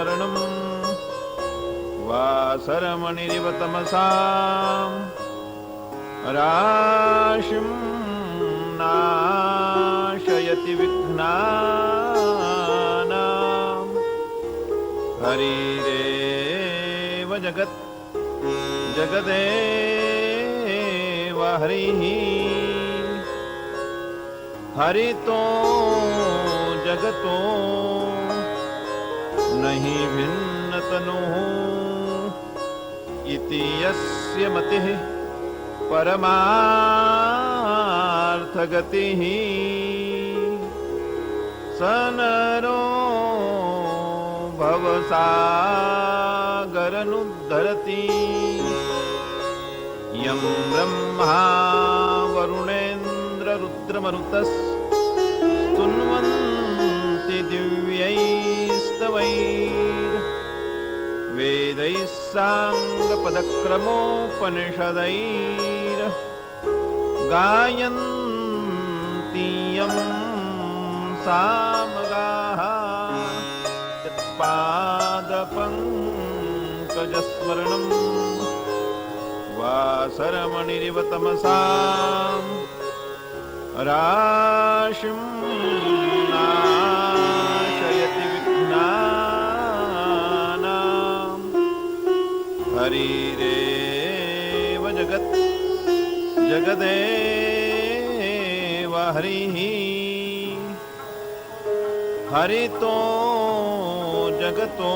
स्मरणं वासरमणिरिव तमसां राशिं नाशयति विघ्नानां हरिरेव जगदेव हरिः हरितो जगतो नहीं भिन्नतनुः इति यस्य मतिः परमार्थगतिः स नरो भवसागरनुद्धरति यं ब्रह्मा वरुणेन्द्ररुद्रमरुतस्तुन्वन्ति दिव्यैस्तवैर्वेदैः साङ्गपदक्रमोपनिषदैर् गायन्ति यं सामगाः यत्पादपङ्कजस्मरणं वासरमणिरिव तमसां राशिं नाशयति विघ्नानां हरिरेव जगदेव हरिः हरितो जगतो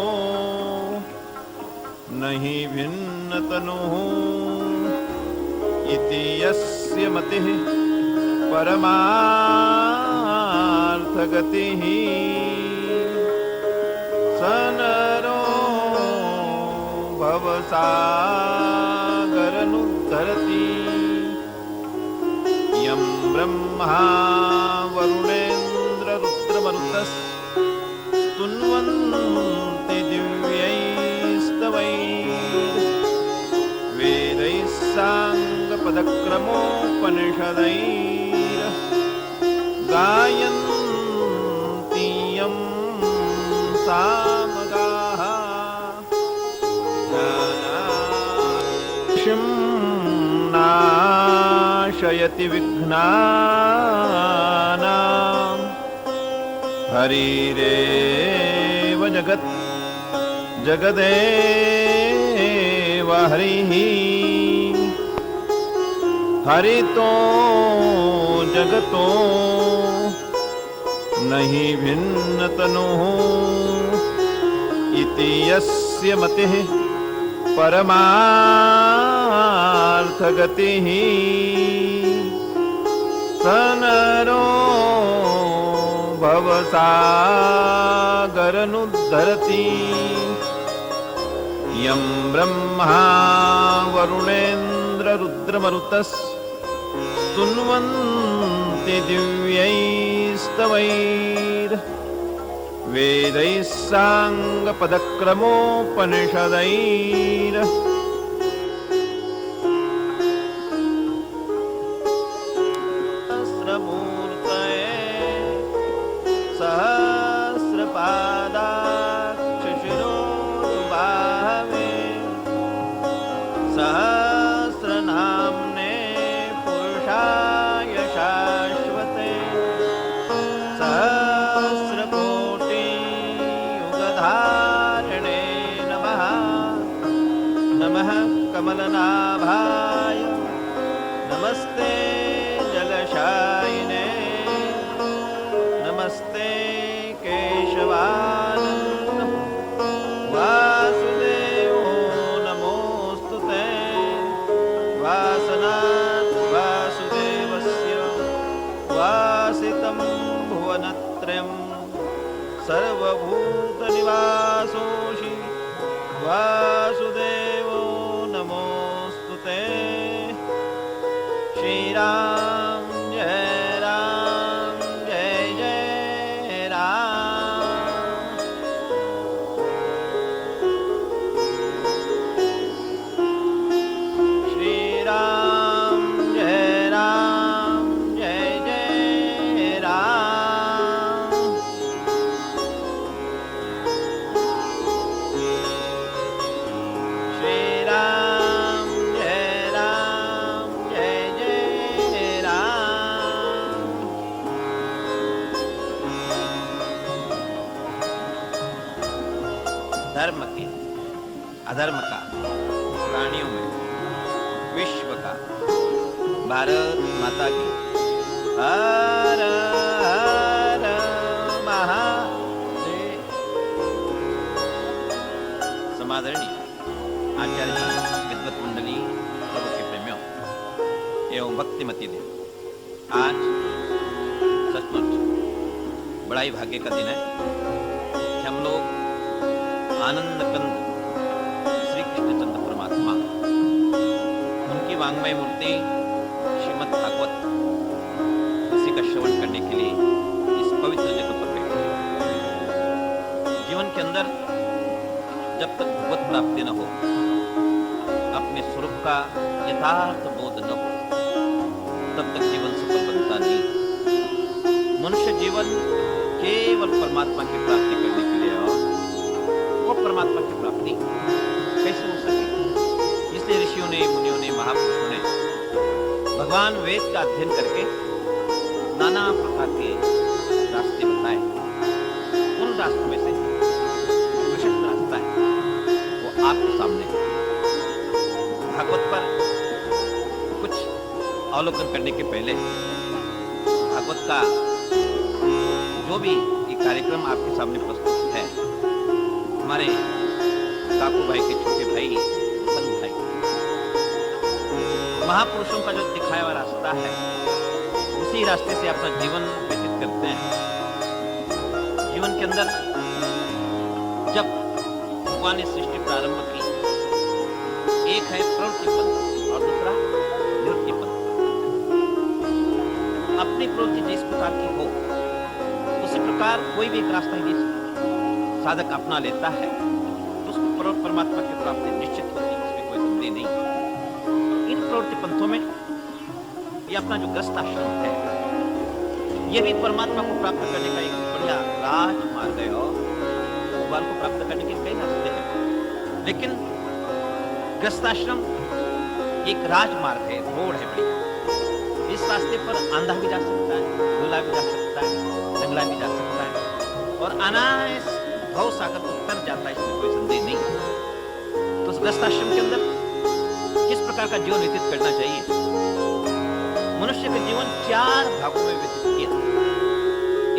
नहीं भिन्नतनुः इति यस्य मतिः परमार्थगतिः स नरो भवसागरनुद्धरति यं ब्रह्मा वरुणेन्द्ररुद्रमरुतस्तुन्वन्ति दिव्यैस्तवैर्वेदैः साङ्गपदक्रमोपनिषदैर् गायन्ति यं सामगाः नाशिं नाशयति विघ्नानां हरिरेव जगदेव हरिः हरितो जगतो नहीं भिन्नतनुः इति यस्य मतिः परमार्थगतिः स नरो भवसागरनुद्धरति यं ब्रह्मा वरुणेन्द्ररुद्रमरुतस्तुन्वन्ति दिव्यैस्तवैर्वेदैः साङ्गपदक्रमोपनिषदैर् सहस्रपादाक्षशिरोरुबाहवे सहस्रनाम्ने पुरुषाय शाश्वते सहस्रकोटियुगधारिणे नमः नमः कमलनाभाय नमस्ते जलशायिने नमस्ते केशवानंद वासुदेवो नमोस्तुते वासनात् वासुदेवस्य वासितं भुवनत्रयं सर्वभूतनिवासोऽसि वासुदेवो नमोस्तुते श्रीराम जय राम जय जय राम श्रीराम जय राम जय जय राम अधर्म का प्राणियों में, विश्व का, भारत माता की हर हर महादेव। समादरणीय आचार्य विद्वत मंडली, प्रभु के प्रेमियों एवं भक्तिमती देव, आज सचमुच बड़ा ही भाग्य का दिन है कि हम लोग आनंद कंद श्री कृष्णचंद्र परमात्मा, उनकी वांग्मय मूर्ति श्रीमद् भागवत, उसी का श्रवण करने के लिए इस पवित्र जगह पर बैठे। जीवन के अंदर जब तक भगवत प्राप्ति न हो, अपने स्वरूप का यथार्थ बोध न हो, तब तक जीवन सफल बनता नहीं। मनुष्य जीवन केवल परमात्मा की प्राप्ति करने के लिए, और वो परमात्मा की प्राप्ति कैसे हो सके? इसलिए ऋषियों ने, मुनियों ने, महापुरुषों ने भगवान वेद का अध्ययन करके नाना प्रकार के रास्ते बताए। उन रास्तों में से विशिष्ट रास्ता है वो आपके सामने है। भागवत पर कुछ अवलोकन करने के पहले भागवत का जो भी ये कार्यक्रम आपके सामने प्रस्तुत है, हमारे काकू भाई के छोटे भाई संत भाई, महापुरुषों का जो दिखाया हुआ रास्ता है, उसी रास्ते से अपना जीवन व्यतीत करते हैं। जीवन के अंदर जब भगवान ने सृष्टि प्रारंभ की, एक है प्रवृत्ति पथ और दूसरा निवृत्ति पथ। अपनी प्रवृत्ति जिस प्रकार की हो, उसी प्रकार कोई भी एक रास्ता जिस साधक अपना लेता है, उसको परमात्मा की प्राप्ति निश्चित होती है, इसमें कोई संदेह नहीं। इन प्रवृत्ति पंथों में ये अपना जो ग्रस्त आश्रम है, ये भी परमात्मा को प्राप्त करने का एक बढ़िया राजमार्ग है, और भगवान को प्राप्त करने के कई रास्ते हैं, लेकिन ग्रस्ताश्रम एक राजमार्ग है, रोड है बढ़िया। इस रास्ते पर अंधा भी जा सकता है, लूला भी जा सकता है, जंगला भी जा सकता है, और अनायास भव सागर को तर जाता है, इसमें कोई संदेह नहीं। तो उस ग्रस्ताश्रम के अंदर किस प्रकार का जीवन व्यतीत करना चाहिए? मनुष्य का जीवन 4 भागों में व्यतीत किया।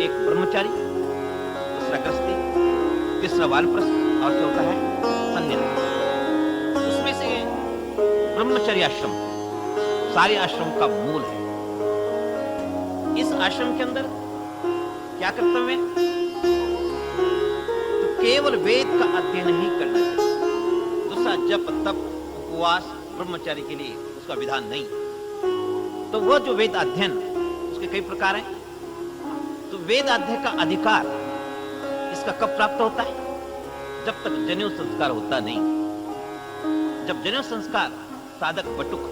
एक ब्रह्मचारी, दूसरा गृहस्थी, तीसरा वानप्रस्थ और चौथा है संन्यास। उसमें से ब्रह्मचर्य आश्रम सारे आश्रम का मूल है। इस आश्रम के अंदर क्या कर्तव्य है? तो केवल वेद का अध्ययन ही करना चाहिए। दूसरा जप, तप, उपवास ब्रह्मचारी के लिए उसका विधान नहीं। तो वह जो वेद अध्ययन, उसके कई प्रकार हैं। तो वेद अध्ययन का अधिकार इसका कब प्राप्त होता है? जब तक जनेऊ संस्कार होता नहीं। जब जनेऊ संस्कार साधक बटुक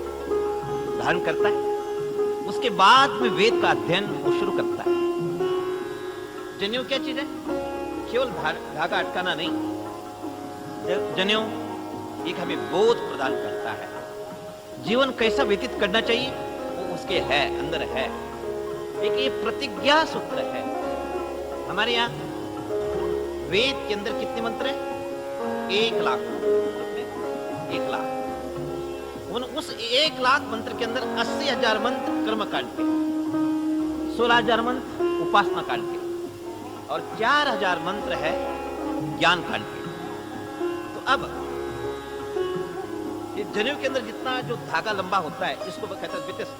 धारण करता है, उसके बाद में वेद का अध्ययन वो शुरू करता है। जनेऊ क्या चीज है? केवल धागा अटकाना नहीं। जनेऊ एक हमें बोध प्रदान करता है। जीवन कैसा व्यतीत करना चाहिए वो उसके है, अंदर है। एक ये प्रतिज्ञा सूत्र है। हमारे यहाँ वेद के अंदर कितने मंत्र हैं? 1 लाख। 1 लाख। उस 1 लाख मंत्र के अंदर 80,000 मंत्र कर्मकांड के, 16,000 मंत्र उपासना कांड के, और 4,000 मंत्र है ज्ञान कांड के। तो अब ये जनेऊ के अंदर जितना जो धागा लंबा होता है, इसको कहते हैं वितिस।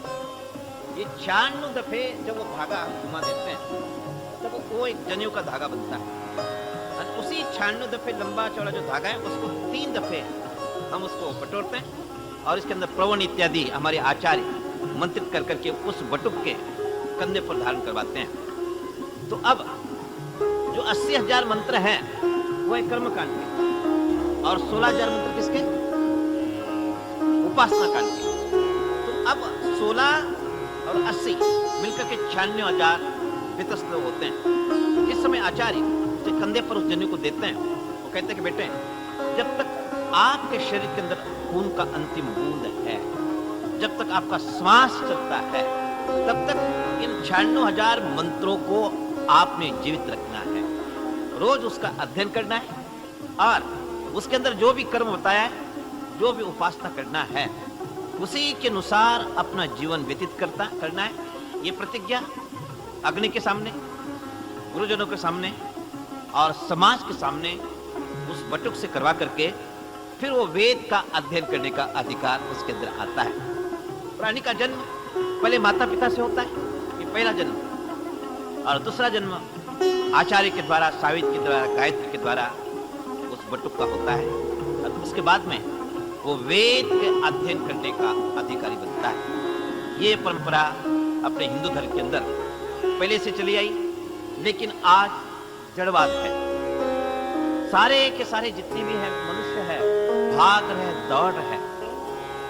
ये 96 दफे जब वो धागा घुमा देते हैं, तब वो एक जनेऊ का धागा बनता है। और उसी 96 दफे लंबा चौड़ा जो धागा है, उसको 3 दफे हम उसको बटोरते हैं, और इसके अंदर प्रवण इत्यादि हमारे आचार्य मंत्रित कर करके उस बटुक के कंधे पर धारण करवाते हैं। तो अब जो 80,000 मंत्र हैं वो है कर्मकांड के, और 16,000 मंत्र किसके? उपासना कांड के। तो अब 16 और 80 मिलकर के 96,000 वितस्त होते हैं। जिस समय आचार्य उसके कंधे पर उस जनेऊ को देते हैं, वो कहते हैं कि बेटे, जब तक आपके शरीर के अंदर खून का अंतिम बूंद है, जब तक आपका श्वास चलता है, तब तक इन 96,000 मंत्रों को आपने जीवित रखना है। रोज उसका अध्ययन करना है, और उसके अंदर जो भी कर्म बताया है, जो भी उपासना करना है, उसी के अनुसार अपना जीवन व्यतीत करना है। ये प्रतिज्ञा अग्नि के सामने, गुरुजनों के सामने और समाज के सामने उस बटुक से करवा करके फिर वो वेद का अध्ययन करने का अधिकार उसके अंदर आता है। प्राणी का जन्म पहले माता पिता से होता है, ये पहला जन्म, और दूसरा जन्म आचार्य के द्वारा, सावित्र के द्वारा, गायत्री के द्वारा उस बटुक का होता है, और उसके बाद में वो वेद के अध्ययन करने का अधिकारी बनता है। ये परंपरा अपने हिंदू धर्म के अंदर पहले से चली आई, लेकिन आज जड़वाद है। सारे के सारे जितने भी हैं मनुष्य है, भाग रहे, दौड़ रहे।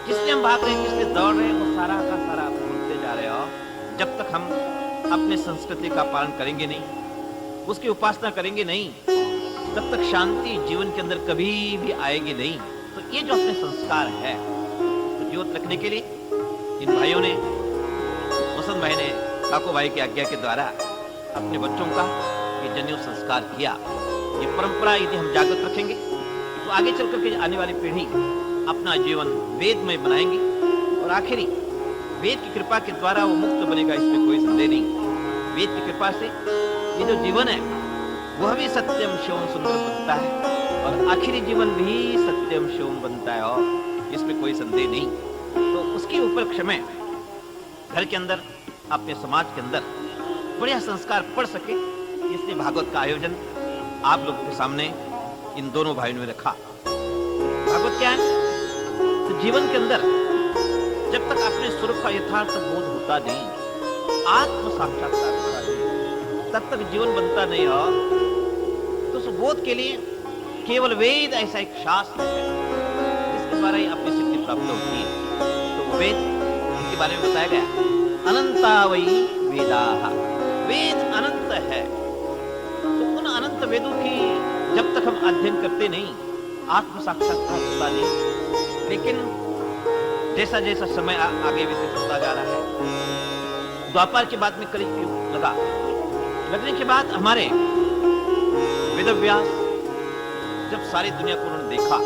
किसने हम भाग रहे हैं, किसने दौड़ रहे हैं, वो सारा का सारा भूलते जा रहे हो। जब तक हम अपने संस्कृति का पालन करेंगे नहीं, उसकी उपासना करेंगे नहीं, तब तक शांति जीवन के अंदर कभी भी आएगी नहीं। तो ये जो अपने संस्कार है, तो जीवित रखने के लिए इन भाइयों ने, वसंत भाई ने काको भाई की आज्ञा के द्वारा अपने बच्चों का ये जनेऊ संस्कार किया। ये परंपरा यदि हम जागृत रखेंगे तो आगे चल करके आने वाली पीढ़ी अपना जीवन वेदमय बनाएंगे, और आखिरी वेद की कृपा के द्वारा वो मुक्त बनेगा, इसमें कोई संदेह नहीं। वेद की कृपा से ये जो जीवन है वह भी सत्यम शिवम सुंदर बनता है, और आखिरी जीवन भी सत्यम शिवम बनता है, और इसमें कोई संदेह नहीं। तो उसके उपलक्ष्य में घर के अंदर, अपने समाज के अंदर बढ़िया संस्कार पढ़ सके, इसलिए भागवत का आयोजन आप लोगों के सामने इन दोनों भाइयों ने रखा। भागवत क्या है? तो जीवन के अंदर जब तक अपने स्वरूप का यथार्थ बोध होता नहीं, आत्म साक्षात्कार होता नहीं, तब तक जीवन बनता नहीं। और तो उस बोध के लिए केवल वेद ऐसा एक शास्त्र है जिसके द्वारा ही अपनी सिद्धि प्राप्त होती है। तो वेद के बारे में बताया गया, अनंता वही वेदाः, वेद अनंत है। तो उन अनंत वेदों की जब तक हम अध्ययन करते नहीं, आत्म साक्षात्कार होता नहीं। लेकिन जैसा जैसा समय आगे व्यतीत होता जा रहा है, द्वापर के बाद में कलियुग युग लगने के बाद हमारे वेदव्यास जब सारी दुनिया को उन्होंने देखा,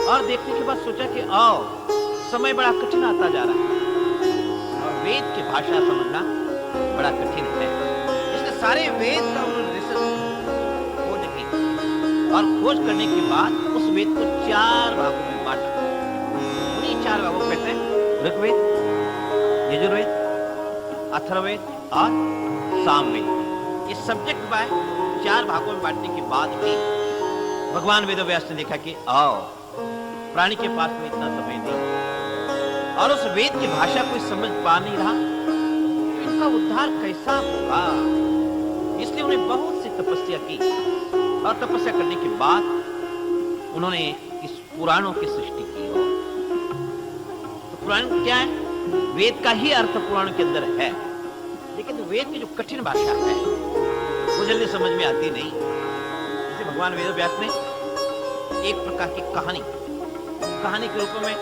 और देखने के बाद सोचा कि आओ समय बड़ा कठिन आता जा रहा है, और वेद की भाषा समझना बड़ा कठिन है। इसलिए सारे वेद का उन्होंने रिसर्च खोज की, और खोज करने के बाद उस वेद को 4 भागों में बांटा। उन्हीं 4 भागों को कहते हैं ऋग्वेद, यजुर्वेद, अथर्ववेद और सामवेद। ये सब्जेक्ट बाय 4 भागों में बांटने के बाद भी भगवान वेदव्यास ने देखा कि आओ प्राणी के पास में इतना समय नहीं, और उस वेद की भाषा कोई समझ पा नहीं रहा, तो इनका उद्धार कैसा होगा। इसलिए उन्हें बहुत सी तपस्या की, और तपस्या करने के बाद उन्होंने इस पुराणों की सृष्टि की। तो पुराण क्या है? वेद का ही अर्थ पुराण के अंदर है, लेकिन वेद की जो कठिन भाषा है वो जल्दी समझ में आती नहीं। जैसे भगवान वेदव्यास ने एक प्रकार की कहानी के रूप में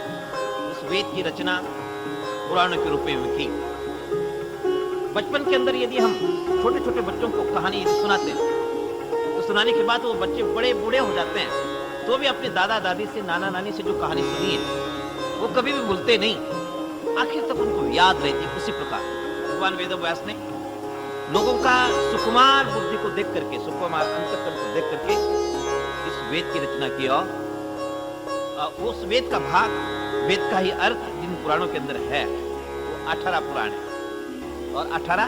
उस वेद की रचना पुराणों के रूप में की। बचपन के अंदर यदि हम छोटे छोटे बच्चों को कहानी सुनाते हैं, तो सुनाने के बाद वो बच्चे बड़े बूढ़े हो जाते हैं, तो भी अपने दादा दादी से, नाना नानी से जो कहानी सुनी है वो कभी भी भूलते नहीं, आखिर तक उनको याद रहती। उसी प्रकार भगवान वेदव्यास ने लोगों का सुकुमार बुद्धि को देख करके, सुकुमार अंतःकरण को देख करके इस वेद की रचना की, और उस वेद का भाग, वेद का ही अर्थ जिन पुराणों के अंदर है वो 18 पुराण है, और 18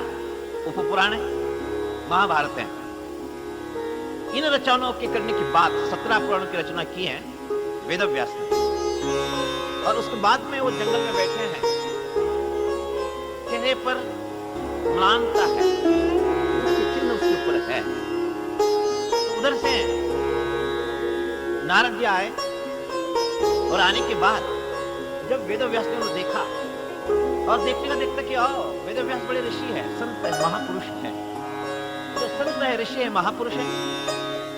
उपपुराण है, महाभारत है। इन रचनाओं के करने के बाद 17 पुराणों की रचना की है वेदव्यास ने, और उसके बाद में वो जंगल में बैठे हैं, चेहरे पर म्लानता है, चिन्ह उसके ऊपर है। उधर से नारद जी आए, और आने के बाद जब वेदव्यास ने उन्हें देखा, और देखने का देखता कि आओ वेदव्यास बड़े ऋषि है, संत है, महापुरुष है। जो संत है, ऋषि है, महापुरुष है,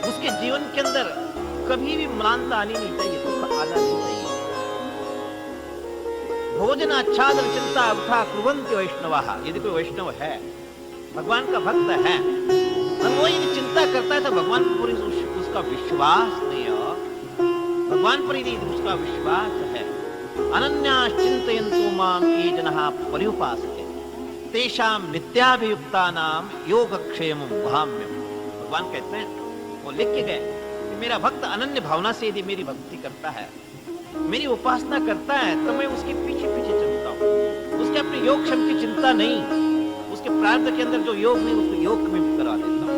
उसके जीवन के अंदर कभी भी म्लानता आनी नहीं चाहिए, दुख आना नहीं चाहिए। भोजन आच्छादन चिंता उठा कुर्वन्ति वैष्णवाः। यदि कोई वैष्णव है, भगवान का भक्त है, और वो यदि चिंता करता है तो भगवान को पूरी उसका विश्वास नहीं हो, भगवान पर यदि उसका विश्वास है, अनन्या चिंतयन्तु माम ये जनः पर्युपासते तेषां नित्याभियुक्तानाम योगक्षेमं वहाम्यहम्। भगवान कहते हैं, वो लिख के गए कि मेरा भक्त अनन्य भावना से यदि मेरी भक्ति करता है, मेरी उपासना करता है, तो मैं उसके पीछे पीछे चलता हूँ। उसके अपने योग क्षम की चिंता नहीं, उसके प्रारब्ध के अंदर जो योग नहीं उसको योग में भी करवा देता हूँ।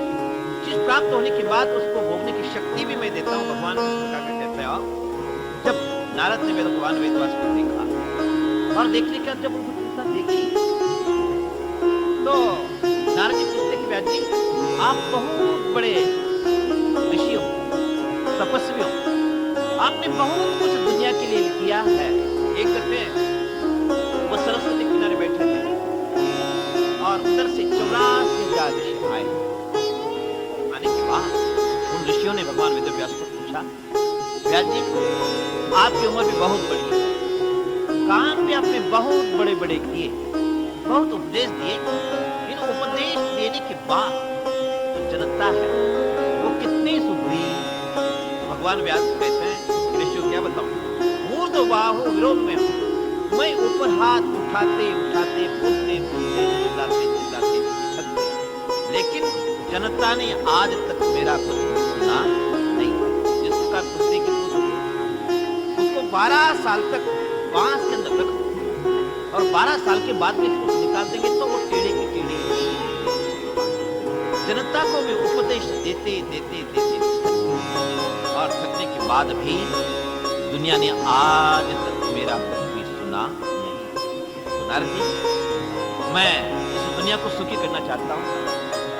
चीज प्राप्त होने के बाद उसको भोगने की शक्ति भी मैं देता हूँ। भगवान का कहते हैं, जब नारद ने भगवान वेदव्यास को देखा और देखने के बाद जब उनको चिंता देखी तो नारद जी पूछते कि व्यास जी, आप बहुत बड़े ऋषि हो, तपस्वी हो, आपने बहुत कुछ दुनिया के लिए किया है। एक दफे वो सरस्वती किनारे बैठे थे और उधर से 84 ऋषि आए। आने के बाद उन ऋषियों ने भगवान वेदव्यास को पूछा, व्यास जी आपकी उम्र भी बहुत बड़ी है, काम भी आपने बहुत बड़े बड़े किए, बहुत उपदेश दिए, इन उपदेश देने के बाद जो जनता है वो कितनी सुधरी। तो भगवान व्यास कहते हैं, ऋषियों क्या बताऊं, मूर्ध बाहु विरोध में हूं, मैं ऊपर हाथ उठाते उठाते फूटते फूटते चिल्लाते चिल्लाते थक गई, लेकिन जनता ने आज तक मेरा कुछ सुना नहीं। जिस प्रकार कुत्ते की उसको 12 साल तक बांस के अंदर रख और 12 साल के बाद में उसको निकाल देंगे तो वो टेढ़े की टेढ़ी। जनता को मैं उपदेश देते देते देते और थकने के बाद भी दुनिया ने आज तक मेरा कुछ भी सुना नहीं। तो नारद जी, मैं इस दुनिया को सुखी करना चाहता हूँ,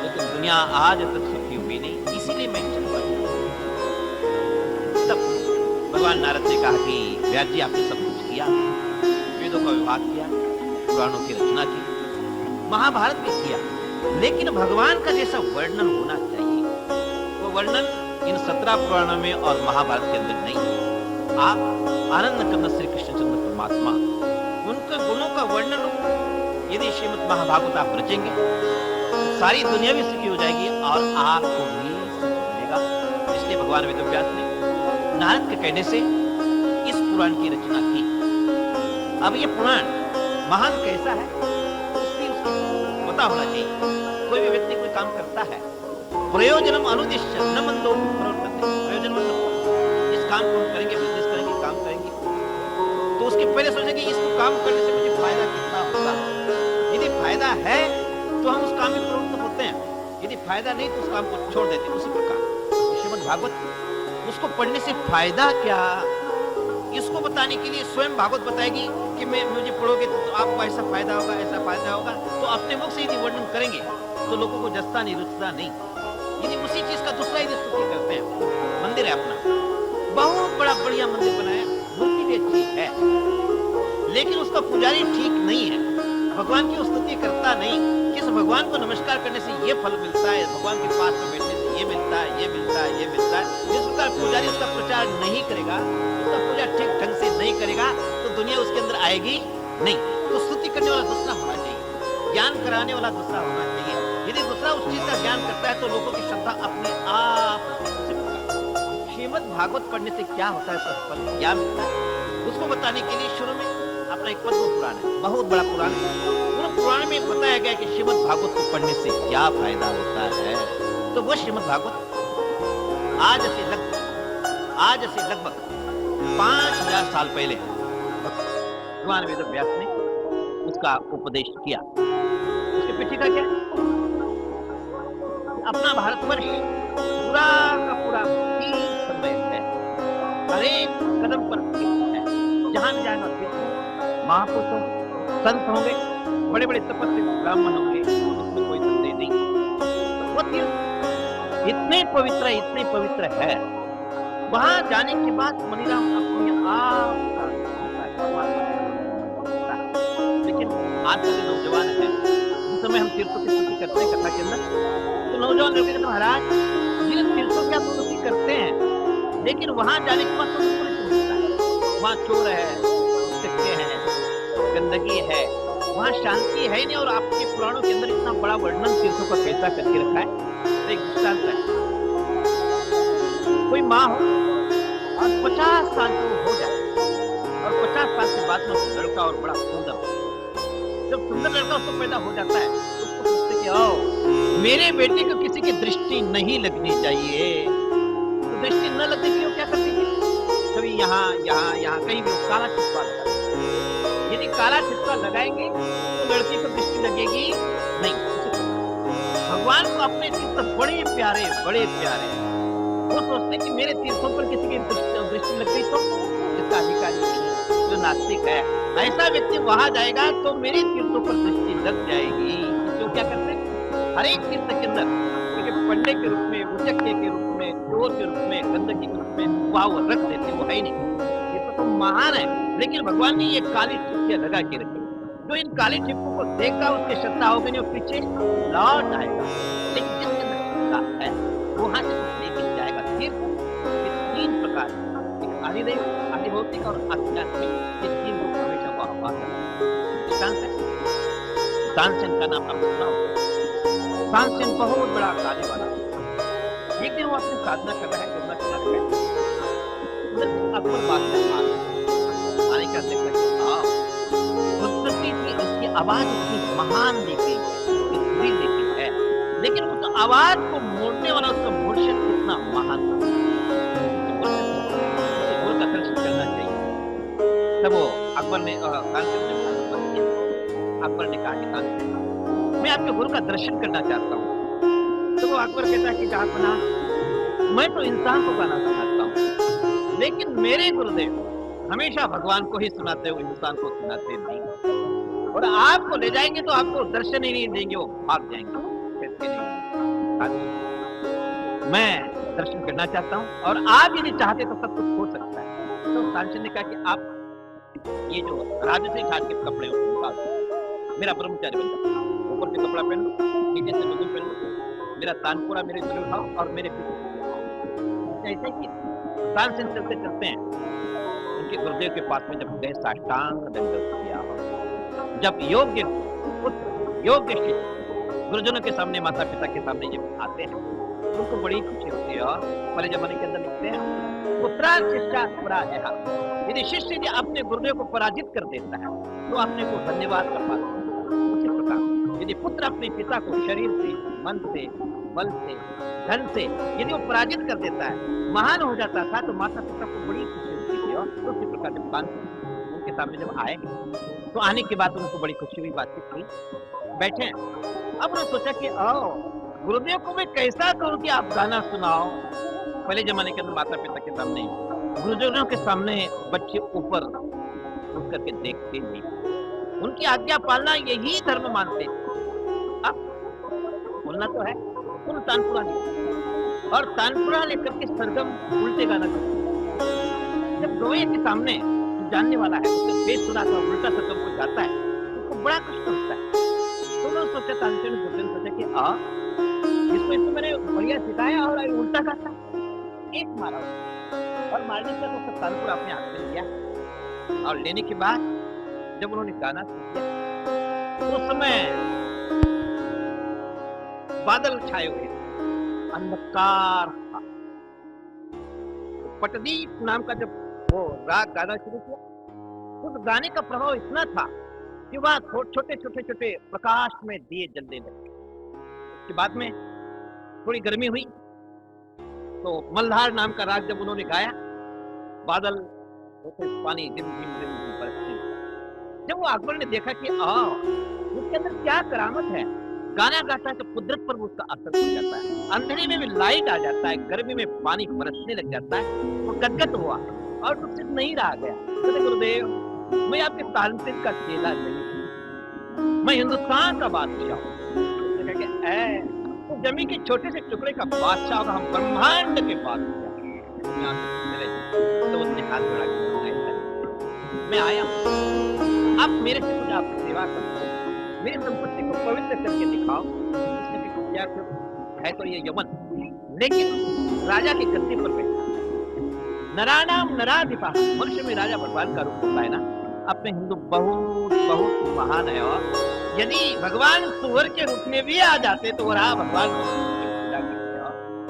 लेकिन दुनिया आज तक सुखी हुई नहीं, इसीलिए मैं चल रहा हूँ। तब भगवान नारद ने कहा कि व्यास जी आपने सब कुछ किया, वेदों का विभाग किया, पुराणों की रचना की, महाभारत भी किया, लेकिन भगवान का जैसा वर्णन होना चाहिए वो वर्णन इन 17 पुराणों में और महाभारत के अंदर नहीं। आप आनंद कंद श्री कृष्णचंद्र परमात्मा, उनके गुणों का वर्णन यदि श्रीमद् महाभागवत आप रचेंगे तो सारी दुनिया भी सुखी हो जाएगी और आपको भी सुख मिलेगा। इसलिए भगवान वेदव्यास ने नारद के कहने से इस पुराण की रचना की। अब ये पुराण महान कैसा है उसकी पता होना चाहिए। कोई भी व्यक्ति कोई काम करता है, प्रयोजनम अनुदिश्य न मंदो प्रवर्तते, प्रयोजन मतलब इस काम को हम करेंगे, बिजनेस करेंगे, काम करेंगे, तो उसके पहले सोचेंगे इसको काम करने से मुझे फायदा कितना होगा। यदि फायदा है तो हम उस काम में प्रवृत्त होते हैं, यदि फायदा नहीं तो उस काम को छोड़ देते हैं। उसी प्रकार श्रीमद् भागवत, उसको पढ़ने से फायदा क्या, इसको बताने के लिए स्वयं भागवत बताएगी कि मैं मुझे पढ़ोगे तो आपको ऐसा फायदा होगा, ऐसा फायदा होगा। तो अपने मुख से यदि वर्णन करेंगे तो लोगों को जस्ता नहीं, रुचता नहीं। यदि उसी चीज का दूसरा यदि स्तुति करते हैं, मंदिर है अपना, बहुत बड़ा बढ़िया मंदिर बनाया, मूर्ति भी अच्छी है, लेकिन उसका पुजारी ठीक नहीं है, भगवान की स्तुति करता नहीं, किस भगवान को नमस्कार करने से ये फल मिलता है, भगवान के पास में बैठने से ये मिलता है, ये मिलता है, ये मिलता है। जिस प्रकार पुजारी उसका प्रचार नहीं करेगा, उसका पूजा ठीक ढंग से नहीं करेगा, तो दुनिया उसके अंदर आएगी नहीं। तो स्तुति करने वाला दूसरा होना चाहिए, ज्ञान कराने वाला दूसरा होना चाहिए। यदि दूसरा उस चीज का ज्ञान करता है तो लोगों की श्रद्धा अपने आप से होगा। श्रीमद् भागवत पढ़ने से क्या होता है, सब फल क्या मिलता है, उसको बताने के लिए शुरू में अपना एक पद्म पुराण है, बहुत बड़ा पुराण है। पूरा पुराण में बताया गया कि श्रीमद् भागवत को पढ़ने से क्या फायदा होता है। तो वो श्रीमद् भागवत आज से लगभग 5000 साल पहले भगवान वेदव्यास ने उसका उपदेश किया। उसके पीछे का क्या, अपना भारतवर्ष पूरा का पूरा समय है, हर एक कदम पर है, जहां भी जाएगा महापुरुष होंगे, संत होंगे, बड़े बड़े तपस्वी ब्राह्मण होंगे, उसमें कोई संदेह नहीं। वो तीर्थ इतने पवित्र है, वहां जाने के बाद मनीराम अपने आप, लेकिन आज के नौजवान है, उस समय हम तीर्थों की स्तुति करते हैं कथा के अंदर, तो नौजवान लोग कहते हैं महाराज जिन तीर्थों की आप स्तुति करते हैं, लेकिन वहां जाने के बाद तो पुलिस मिलता है, वहां चोर है, सिक्के हैं, गंदगी है, वहां शांति है नहीं। और आपके पुराणों के अंदर इतना बड़ा वर्णन तीर्थों का कैसा करके रखा है। तो एक दृष्टांत है, कोई माँ हो, और 50 साल को हो जाए और 50 साल के बाद में वो लड़का और बड़ा सुंदर, जब सुंदर लड़का उसको पैदा हो जाता है तो उसको सोचते कि आओ मेरे बेटे को किसी की दृष्टि नहीं लगनी चाहिए। तो दृष्टि न लगने के लिए वो क्या करती थी, कभी यहाँ यहाँ यहाँ कहीं भी वो काला छिपा लगाती। यदि काला छिपा लगाएंगे तो लड़की को दृष्टि लगेगी नहीं। भगवान को अपने चित्त बड़े प्यारे, बड़े प्यारे। वो सोचते कि मेरे तीर्थों पर किसी की दृष्टि लग गई तो इसका अधिकारी नहीं, जो नास्तिक है ऐसा व्यक्ति वहां जाएगा तो मेरे तीर्थों पर दृष्टि लग जाएगी। जो क्या करते हैं हर एक तीर्थ के अंदर पंडे के रूप में, उचक्के के रूप में, चोर के रूप में, गंदगी के रूप में वहां वो रख देते, वो है ही नहीं। ये तो महान है, लेकिन भगवान ने ये काली छिपकियां लगा के रखी। जो इन काली छिपकों को देखा उसकी श्रद्धा होगी नहीं, वो पीछे लौट आएगा। लेकिन जिसके अंदर श्रद्धा है वहां से लेके जाएगा। तीर्थ ये 3 प्रकार, एक आदिदेव, आदिभौतिक और आध्यात्मिक, ये 3 रूप हमेशा वो आवाज है। तानसेन का नाम आपने सुना होगा। तानसेन बहुत बड़ा गाने वाला। एक दिन वो अपनी साधना कर रहा है, करना चला रहा है, अकबर बादशाह आने का देखा की उसकी आवाज इतनी महान दी गई है, लेकिन उस आवाज को मोड़ने वाला उसका मुर्शिद कितना महान था। गुरु का दर्शन करना चाहिए। तब वो अकबर ने अकबर ने कहा कि तानसेन मैं आपके गुरु का दर्शन करना चाहता हूँ। तो वो अकबर कहता है कि जहांपना मैं तो इंसान को गाना सुनाता हूँ, लेकिन मेरे गुरुदेव हमेशा भगवान को ही सुनाते हो, इंसान को सुनाते नहीं। और आपको ले जाएंगे तो आपको दर्शन ही नहीं देंगे, वो भाग जाएंगे। मैं दर्शन करना चाहता हूँ और आप यदि चाहते तो सब कुछ हो सकता है। तो तानसेन ने कहा कि आप ये जो राजसी घाट के कपड़े मेरा ब्रह्मचारी बन जाता, ऊपर से कपड़ा पहन लो, नीचे से लुंगी पहन लो, मेरा तानपुरा मेरे जरूर उठाओ और मेरे पीछे ऐसे ही तानसेन चलते चलते हैं उनके गुरुदेव के पास में जब गए साष्टांग दंडवत किया। जब योग्य पुत्र, योग्य शिष्य गुरुजनों के सामने, माता पिता के सामने जब आते हैं उनको बड़ी खुशी होती है। और पहले जमाने के अंदर लिखते हैं पुत्रा शिष्या पराजय। यदि शिष्य यदि अपने गुरुदेव को पराजित कर देता है तो अपने को धन्यवाद का पात्र होता है। उसी प्रकार यदि पुत्र अपने पिता को शरीर से, मन से, बल से, धन से यदि वो पराजित कर देता है, महान हो जाता था, तो माता पिता को बड़ी खुशी होती थी। और उसी प्रकार जब तानसेन उनके सामने जब आए तो आने के बाद उनको बड़ी खुशी हुई, बातचीत हुई, बैठे। अब उन्होंने सोचा कि आओ गुरुदेव को मैं कैसा करूं कि आप गाना सुनाओ। पहले जमाने के अंदर माता पिता के सामने, गुरुजनों के सामने बच्चे ऊपर उठ करके देखते नहीं, उनकी आज्ञा पालना यही धर्म मानते। अब बोलना तो है, तुम तानपुरा नहीं, और तानपुरा लेकर के सरगम उल्टे गाना करते। जब दोए के सामने जानने वाला है उससे बेसुरा का उल्टा सरगम को गाता है, उसको बड़ा कष्ट होता है। तो उन्होंने सोचा, तानसेन ने सोचा कि इसको इसको मैंने बढ़िया सिखाया और उल्टा गाता, एक मारा और मारने से उसका तानपुरा अपने हाथ में लिया। और लेने के बाद जब उन्होंने गाना सीख लिया तो उस समय बादल छाए हुए, अंधकार था। पटदीप नाम का जब वो राग गाना शुरू किया, उस गाने का प्रभाव इतना था कि वहां छोटे छोटे छोटे प्रकाश में दिए जलने लगे। उसके बाद में थोड़ी गर्मी हुई तो मल्हार नाम का राग जब उन्होंने गाया, बादल पानी दिम दिम दिम बरसते। जब वो अकबर ने देखा कि उसके अंदर क्या करामत है, गाना गाता है तो कुदरत पर उसका असर हो जाता है, अंधेरे में भी लाइट आ जाता है, गर्मी में पानी बरसने लग जाता है। वो गदगद हुआ और उससे नहीं रहा गया। तो गुरुदेव, मैं आपके तानसेन का चेला नहीं, मैं हिंदुस्तान का बादशाह हूँ। तो जमी के छोटे से टुकड़े का बादशाह और हम ब्रह्मांड के बादशाह। तो उसने हाथ जोड़ा के मैं आया हूँ, आप मेरे से कुछ आपकी सेवा करो, मेरी संपत्ति को पवित्र करके दिखाओ। है तो ये यमन, लेकिन राजा की गद्दी पर बैठा, नरानाम नराधिपा, मनुष्य में राजा भगवान का रूप होता है ना। अपने हिंदू बहुत बहुत महान है, और यदि भगवान सुअर के रूप में भी आ जाते तो रहा भगवान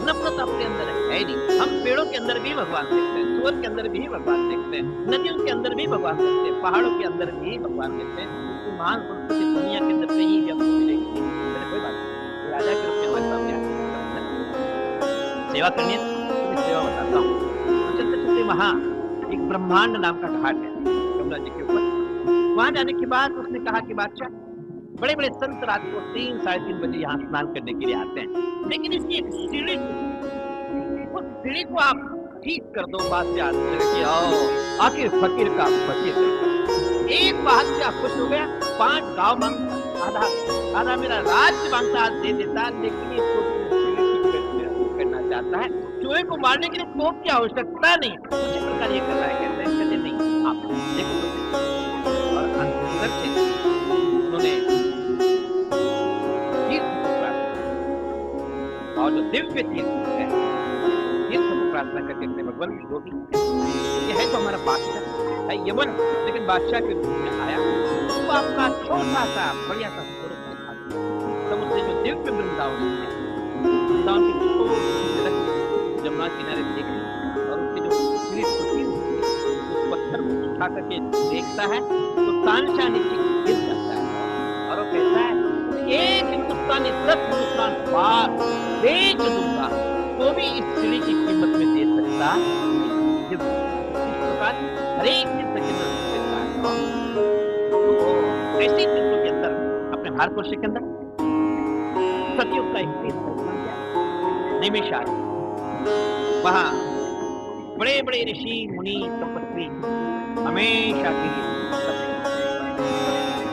नफरत अपने अंदर है नहीं। हम पेड़ों के अंदर भी भगवान देखते हैं। सुअर के अंदर भी भगवान देखते हैं, नदियों के अंदर भी भगवान देखते हैं, पहाड़ों के अंदर भी भगवान देखते हैं। तो महान पुरुषों की दुनिया के अंदर कहीं भी आपको मिलेगी नहीं। कोई बात नहीं, राजा के रूप में हमारे सामने सेवा करनी है तो सेवा बताता हूँ। तो चलते चलते वहाँ एक ब्रह्मांड नाम का घाट है यमुना जी के ऊपर। वहां जाने के बाद उसने कहा कि बादशाह, बड़े बड़े संत रात को 3 साढ़े 3 बजे यहाँ स्नान करने के लिए आते हैं, लेकिन इसकी एक सीढ़ी, उस सीढ़ी को आप ठीक कर दो। बादशाह कि आओ, आखिर फकीर का फकीर। एक बादशाह खुश हो गया, 5 गांव मांगता, आधा मेरा राज्य मांगता, आज दे देता, लेकिन ये करना चाहता है। चूहे को मारने के लिए तोप की आवश्यकता नहीं, उसी प्रकार ये कर रहा है। कहते नहीं, आप देखो। और अंदर से उन्होंने और जो दिव्य तीर्थ है, तीर्थ को प्रार्थना करके अपने भगवान की जो भी ये है तो हमारा बादशाह है यमन, लेकिन बादशाह के रूप में आया तो आपका छोटा सा बढ़िया सा स्वरूप दिखा दिया। तब उसने जो दिव्य वृंदावन है, वृंदावन की जमुना किनारे देख ली और उसकी जो सीढ़ी टूटी उस पत्थर को उठा करके देखता है तो तानशाह नीचे गिर जाता है और वो कहता है, एक हिंदुस्तानी 10 हिंदुस्तान पार बेच दूंगा तो भी इस सीढ़ी की कीमत में दे सकता। इस प्रकार हर एक दिन देता है। तो ऐसे चित्रों के अंदर अपने भारतवर्ष के अंदर सतयुग का एक नैमिषारण्य, वहां बड़े बड़े ऋषि मुनि तपस्वी हमेशा के लिए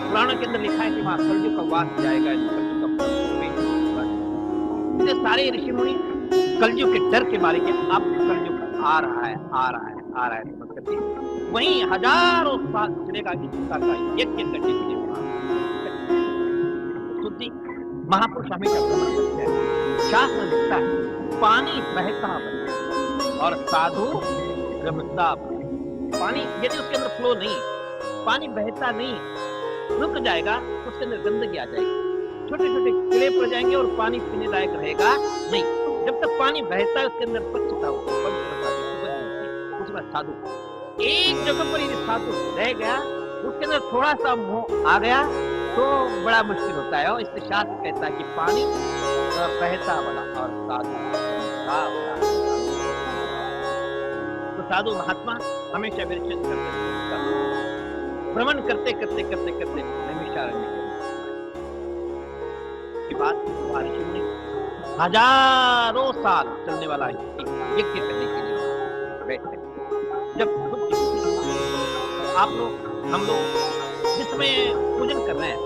पुराणों के अंदर लिखा है कि वहां कलयुग का वास जाएगा। इसलिए सारे ऋषि मुनि कलयुग के डर के मारे के अब कलयुग आ रहा है, आ रहा है, आ रहा है समझ करके वहीं हजारों साल चलेगा गीता का यज्ञ करने के लिए शुद्धि महापुरुष हमेशा भ्रमण करते हैं। शास्त्र लिखता है पानी बहता बने और साधु रमता बने। पानी यदि उसके अंदर फ्लो नहीं, पानी बहता नहीं, रुक जाएगा, उसके अंदर गंदगी आ जाएगी, छोटे छोटे कीड़े पड़ जाएंगे और पानी पीने लायक रहेगा नहीं। जब तक पानी बहता है उसके अंदर स्वच्छता होगी, उसके बाद साधु। एक जगह पर यदि साधु रह गया, उसके अंदर थोड़ा सा मोह आ गया तो बड़ा मुश्किल होता है। और इसलिए शास्त्र कहता है कि पानी बहता वाला और साधु तो साधु महात्मा हमेशा विरचन करते, भ्रमण करते करते करते करते नैमिषारण्य की बात ऋषि मुनि हजारों साल चलने वाला यज्ञ करने के लिए बैठे। जब आप लोग हम लोग जिसमें पूजन कर रहे हैं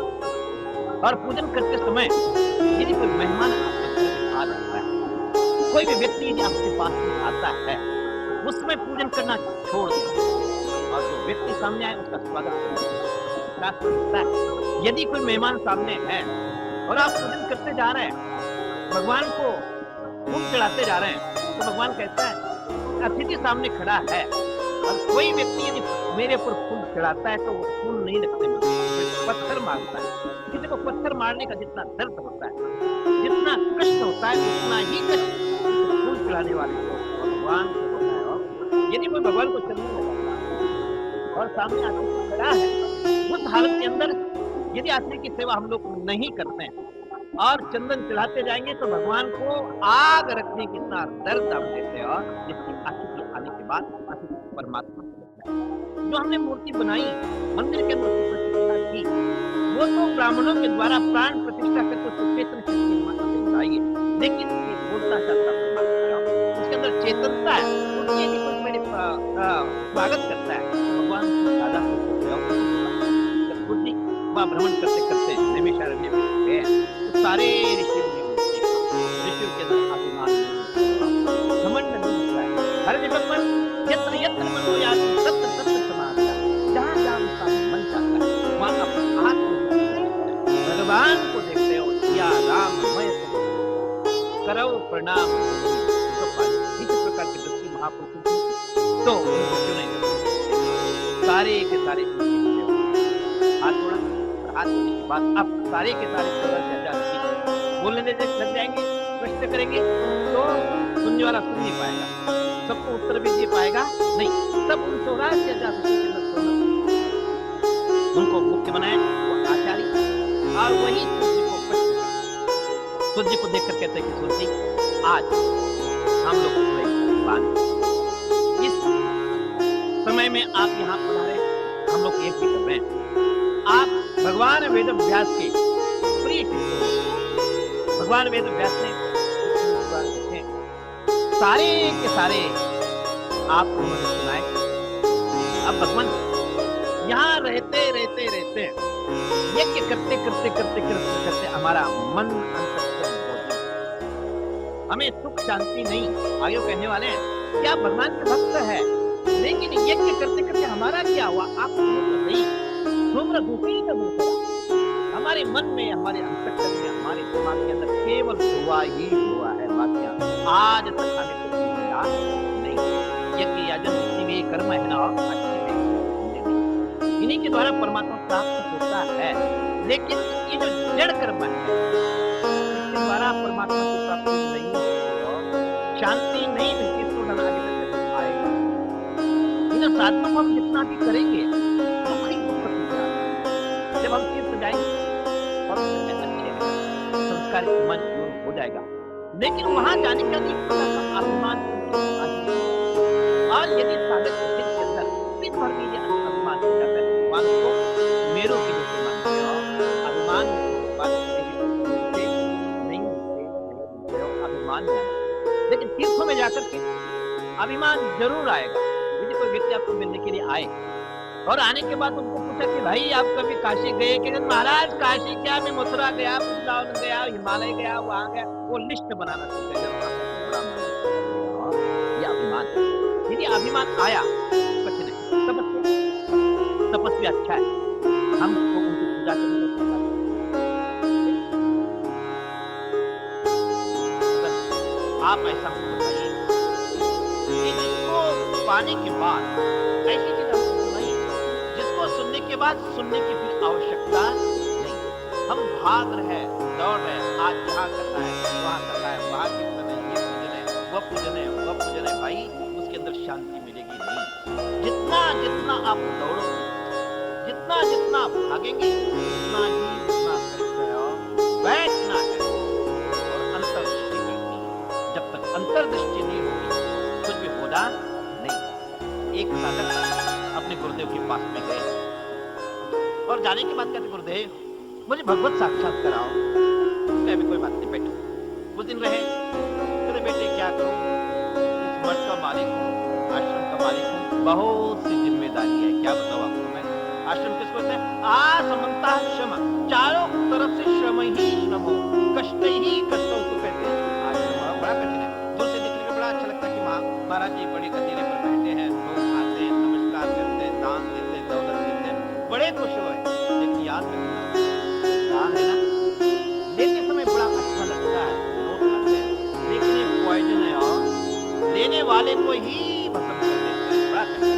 और पूजन करते समय यदि कोई मेहमान आ जाता है, कोई भी व्यक्ति यदि आपके पास में आता है, उसमें पूजन करना छोड़ दो और जो व्यक्ति सामने आए उसका स्वागत करना। यदि कोई मेहमान सामने है और आप पूजन करते जा रहे हैं, भगवान को फूल चढ़ाते जा रहे हैं, तो भगवान कहता है अतिथि सामने खड़ा है और कोई व्यक्ति यदि मेरे ऊपर फूल चढ़ाता है तो वो फूल नहीं रखते, पत्थर मारता है। किसी को पत्थर मारने का जितना दर्द होता है, जितना कष्ट होता है, उतना ही कष्ट फूल चढ़ाने वाले को भगवान को होता है। यदि कोई भगवान को चंदन लगाता और सामने आदमी खड़ा है, उस हालत के अंदर यदि आदमी की सेवा हम लोग नहीं करते हैं और चंदन चढ़ाते जाएंगे तो भगवान को आग रखने की इतना दर्द हम देते हैं। और जिसकी अतिथि आने के बाद अतिथि परमात्मा जो हमने मूर्ति बनाई मंदिर के अंदर प्रतिष्ठा की, वो तो ब्राह्मणों के द्वारा प्राण प्रतिष्ठा करके सुचेतन शक्ति माता बनाई है, लेकिन ये बोलता चाहता परमात्मा उसके अंदर चेतनता है। उसके यदि कोई मेरे स्वागत करता है भगवान को दादा बुद्धि वहाँ भ्रमण करते करते नैमिषारण्य में गए तो सारे ऋषि ऋषियों के अंदर अभिमान घमंड नहीं होता है। हर जगह पर यत्र यत्र मनो याति तत्र तत्र समाधि, जहाँ जहाँ उसका मन जाता है वहाँ अपना भगवान को देखते हो, या राम मैं करो प्रणाम। इस प्रकार के दृष्टि महापुरुषों तो क्यों नहीं सारे के सारे हाथ जोड़ा, हाथ जोड़ने के बाद अब सारे के सारे बोलने लग जाएंगे, प्रश्न करेंगे, तो सुनने वाला सुन नहीं पाएगा, सबको उत्तर भी दे पाएगा नहीं। तब उन 84 जासूसों के अंदर उनको मुख्य बनाया वो आचार्य, और वही सूर्य को देखकर कहते हैं कि सूर्य आज हम लोग इस समय में आप यहाँ पधारे, हम लोग एक भी कर रहे हैं। आप भगवान वेद व्यास के प्रिय शिष्य, भगवान वेद व्यास ने सारे के सारे आपको उन्होंने सुनाए। अब भगवान यहाँ रहते रहते रहते यज्ञ करते करते करते करते करते हमारा मन हमें सुख शांति नहीं। आगे कहने वाले हैं क्या भगवान के भक्त है, लेकिन यज्ञ करते करते हमारा क्या हुआ, आप नहीं धूम्र धूपी का दूसरा हमारे मन में, हमारे अंतःकरण में, हमारे दिमाग के अंदर केवल धुआं ही धुआं है। बाकियां आज तक हमें कुछ मिला नहीं। यज्ञ याजन भी कर्म है ना, इन्हीं के द्वारा परमात्मा प्राप्त होता है। लेकिन ये जो जड़ कर्म है इसके द्वारा परमात्मा को प्राप्त नहीं, शांति नहीं मिलती, तो धन आगे आएगा। इन साधनों को हम जितना भी करेंगे दुख ही दुख होगा। जब हम तीर्थ जाएंगे और अच्छे संस्कारित मन हो जाएगा, लेकिन वहां जाने का नहीं पता अभिमान, और यदि साधक के अंदर सिर्फ भर दीजिए अभिमान हो जाता है, भगवान को मेरो की जैसे मानते हो, अभिमान नहीं मिलते अभिमान। लेकिन तीर्थों में जाकर के अभिमान जरूर आएगा। यदि कोई व्यक्ति आपको मिलने के लिए आए और आने के बाद उनको पूछा कि भाई आप कभी काशी गए, कि महाराज काशी क्या, मैं मथुरा गया, वृंदावन गया, हिमालय गया, वहां गया, वो लिस्ट बनाना चाहिए। ये अभिमान, यदि अभिमान आया कुछ नहीं, तपस्वी अच्छा है, हमको उनकी पूजा करनी आप ऐसा बताइए कि जिसको पाने के बाद ऐसी चीज हमको सुनाई, जिसको सुनने के बाद सुनने की फिर आवश्यकता नहीं। हम भाग रहे, दौड़ रहे, आज यहाँ करना है, वहाँ करना है, वहाँ कीर्तन है, ये पूजन है, वह पूजन है, वह पूजन है, भाई उसके अंदर शांति मिलेगी नहीं। जितना जितना आप दौड़ोगे, जितना जितना भागेंगे, उतना ही उतना बैठना है और अंतर्दृष्टि करनी है। जब तक अंतर्दृष्टि नहीं होगी कुछ भी होगा नहीं। एक साधक अपने गुरुदेव के पास में गए और जाने के बाद कहते गुरुदेव मुझे भगवत साक्षात कराओ। अभी कोई बात नहीं, बैठो। कुछ दिन रहे, कहते बेटे क्या करूं, इस मठ का मालिक हूं, आश्रम का मालिक हूं, बहुत सी जिम्मेदारी है, क्या बताओ आपको मैं। आश्रम किसको कहते हैं, आसमंता श्रम, चारों तरफ से श्रम ही श्रम हो, कष्ट ही कष्ट उसको कहते हैं। आश्रम बड़ा कठिन है, दूर से देखने में बड़ा अच्छा लगता है कि महाराज जी बड़ी गद्दीले पर बैठे हैं, लोग आते हैं, नमस्कार करते हैं, दान देते हैं, दौलत देते हैं, बड़े खुश हुए। लेकिन याद रखना दान है ना, लेते समय बड़ा अच्छा लगता है, लोग खाते हैं, लेकिन ये पॉइजन है और लेने वाले को ही पसंद कर देते हैं। बड़ा कठिन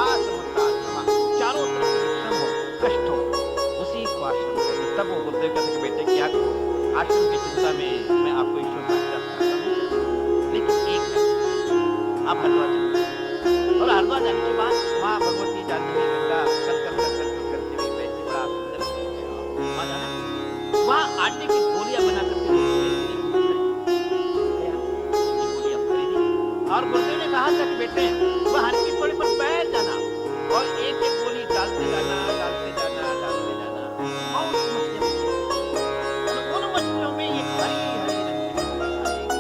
आसमंता श्रम, चारों तरफ से श्रम हो, कष्ट हो, उसी को आश्रम कहते हैं। तब वो गुरुदेव कहते हैं बेटे क्या आश्रम की चिंता में मैं आपको ईश्वर साक्षात करता हूँ, लेकिन एक है आप हरिद्वार चलिए, और हरिद्वार जाने के बाद वहाँ भगवती जानवी गंगा कल करती हुई वैसे बड़ा सुंदर वहाँ जाना, वहाँ आटे की गोलियां बना करके गोलियां खरीदी, और गुरुदेव ने कहा था कि बेटे वह हर की थोड़ी पर बैठ जाना और एक एक गोली डालते जाना, डालते जाना, डालते जाना। बहुत उन मछलियों में ये हरी हरी रंग की गोली आएगी।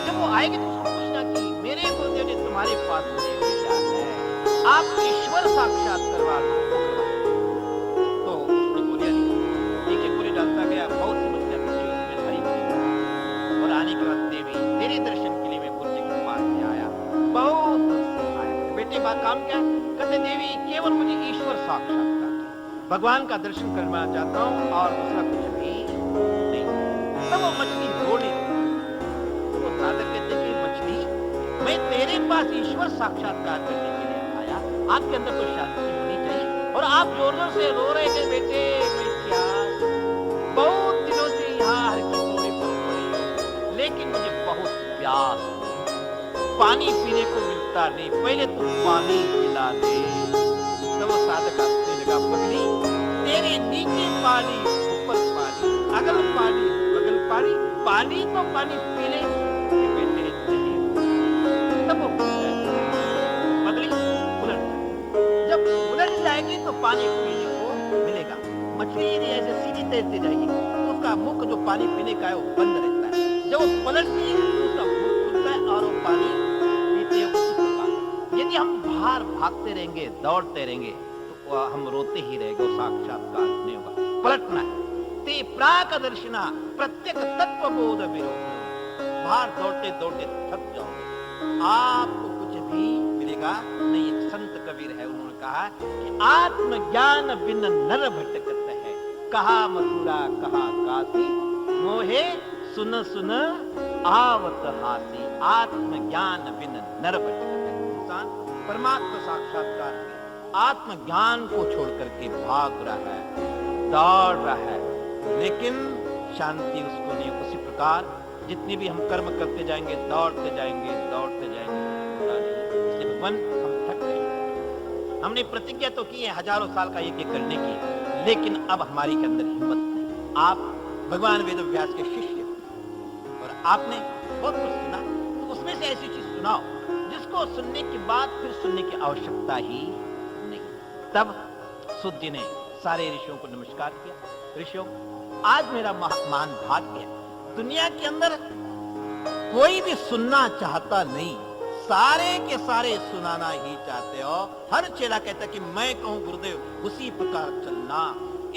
जब वो आएगी तो उसको पूछना कि मेरे गुरुदेव ने तुम्हारे पास मुझे भेजा है, आप ईश्वर साक्षात करवा दो। तो उसने गोलियां ली, एक एक गोली डालता गया, बहुत सी मछलियां उसमें हरी बनी, और आने के बाद देवी तेरे दर्शन के लिए मैं गुरुजी के पास में आया, बहुत आया। बेटे बात काम क्या, कहते देवी केवल मुझे ईश्वर साक्षात्कार, भगवान का दर्शन करना चाहता हूँ और दूसरा कुछ भी नहीं। तब वो मछली छोड़ी, वो साधक कहते कि मछली मैं तेरे पास ईश्वर साक्षात्कार करने के लिए आया, आपके अंदर तो शांति होनी चाहिए, और आप जोर जोर से रो रहे थे बेटे मैं क्या बहुत दिनों से यहाँ हर प्यास, पानी पीने को मिलता नहीं, पहले तो पानी पिला दे। तब वो साधक हंसने लगा, पगली तेरे नीचे पानी ऊपर पानी, अगल पानी बगल पानी, पानी तो पानी पी ले बेटे नहीं। तब वो पगली उलट जाए, जब उलट जाएगी तो पानी पीने को मिलेगा। मछली यदि ऐसे सीधी तैरती जाएगी तो उसका मुख जो पानी पीने का है वो बंद रहता है, जब वो पलटती है तो उसका मुख खुलता है और वो पानी पीते हैं। उसी प्रकार यदि हम बाहर भागते रहेंगे, दौड़ते रहेंगे तो हम रोते ही रहेंगे, वो साक्षात्कार नहीं होगा। पलटना है। ते प्राकदर्शिना प्रत्येक तत्व बोध विरोध। बाहर दौड़ते दौड़ते थक जाओगे, आपको कुछ भी मिलेगा नहीं। एक संत कबीर है, उन्होंने कहा कि आत्मज्ञान बिन नर भटकत है, कहा मथुरा कहा काशी, मोहे सुन सुन आवत हासी। आत्मज्ञान बिन नर भटकत है। इंसान परमात्मा साक्षात्कार में आत्मज्ञान को छोड़ करके भाग रहा है, दौड़ रहा है, लेकिन शांति उसको नहीं। उसी प्रकार जितनी भी हम कर्म करते जाएंगे, दौड़ते जाएंगे, दौड़ते जाएंगे, इसलिए भगवान हम थक गए। हमने प्रतिज्ञा तो की है हजारों साल का एक करने की, लेकिन अब हमारी के अंदर हिम्मत नहीं। आप भगवान वेद व्यास के शिष्य और आपने बहुत कुछ सुना, तो उसमें से ऐसी चीज सुनाओ जिसको सुनने के बाद फिर सुनने की आवश्यकता ही नहीं। तब सुत जी ने सारे ऋषियों को नमस्कार किया। ऋषियों, आज मेरा महान भाग्य है, दुनिया के अंदर कोई भी सुनना चाहता नहीं, सारे के सारे सुनाना ही चाहते हो। हर चेला कहता कि मैं कहूं गुरुदेव उसी प्रकार चलना।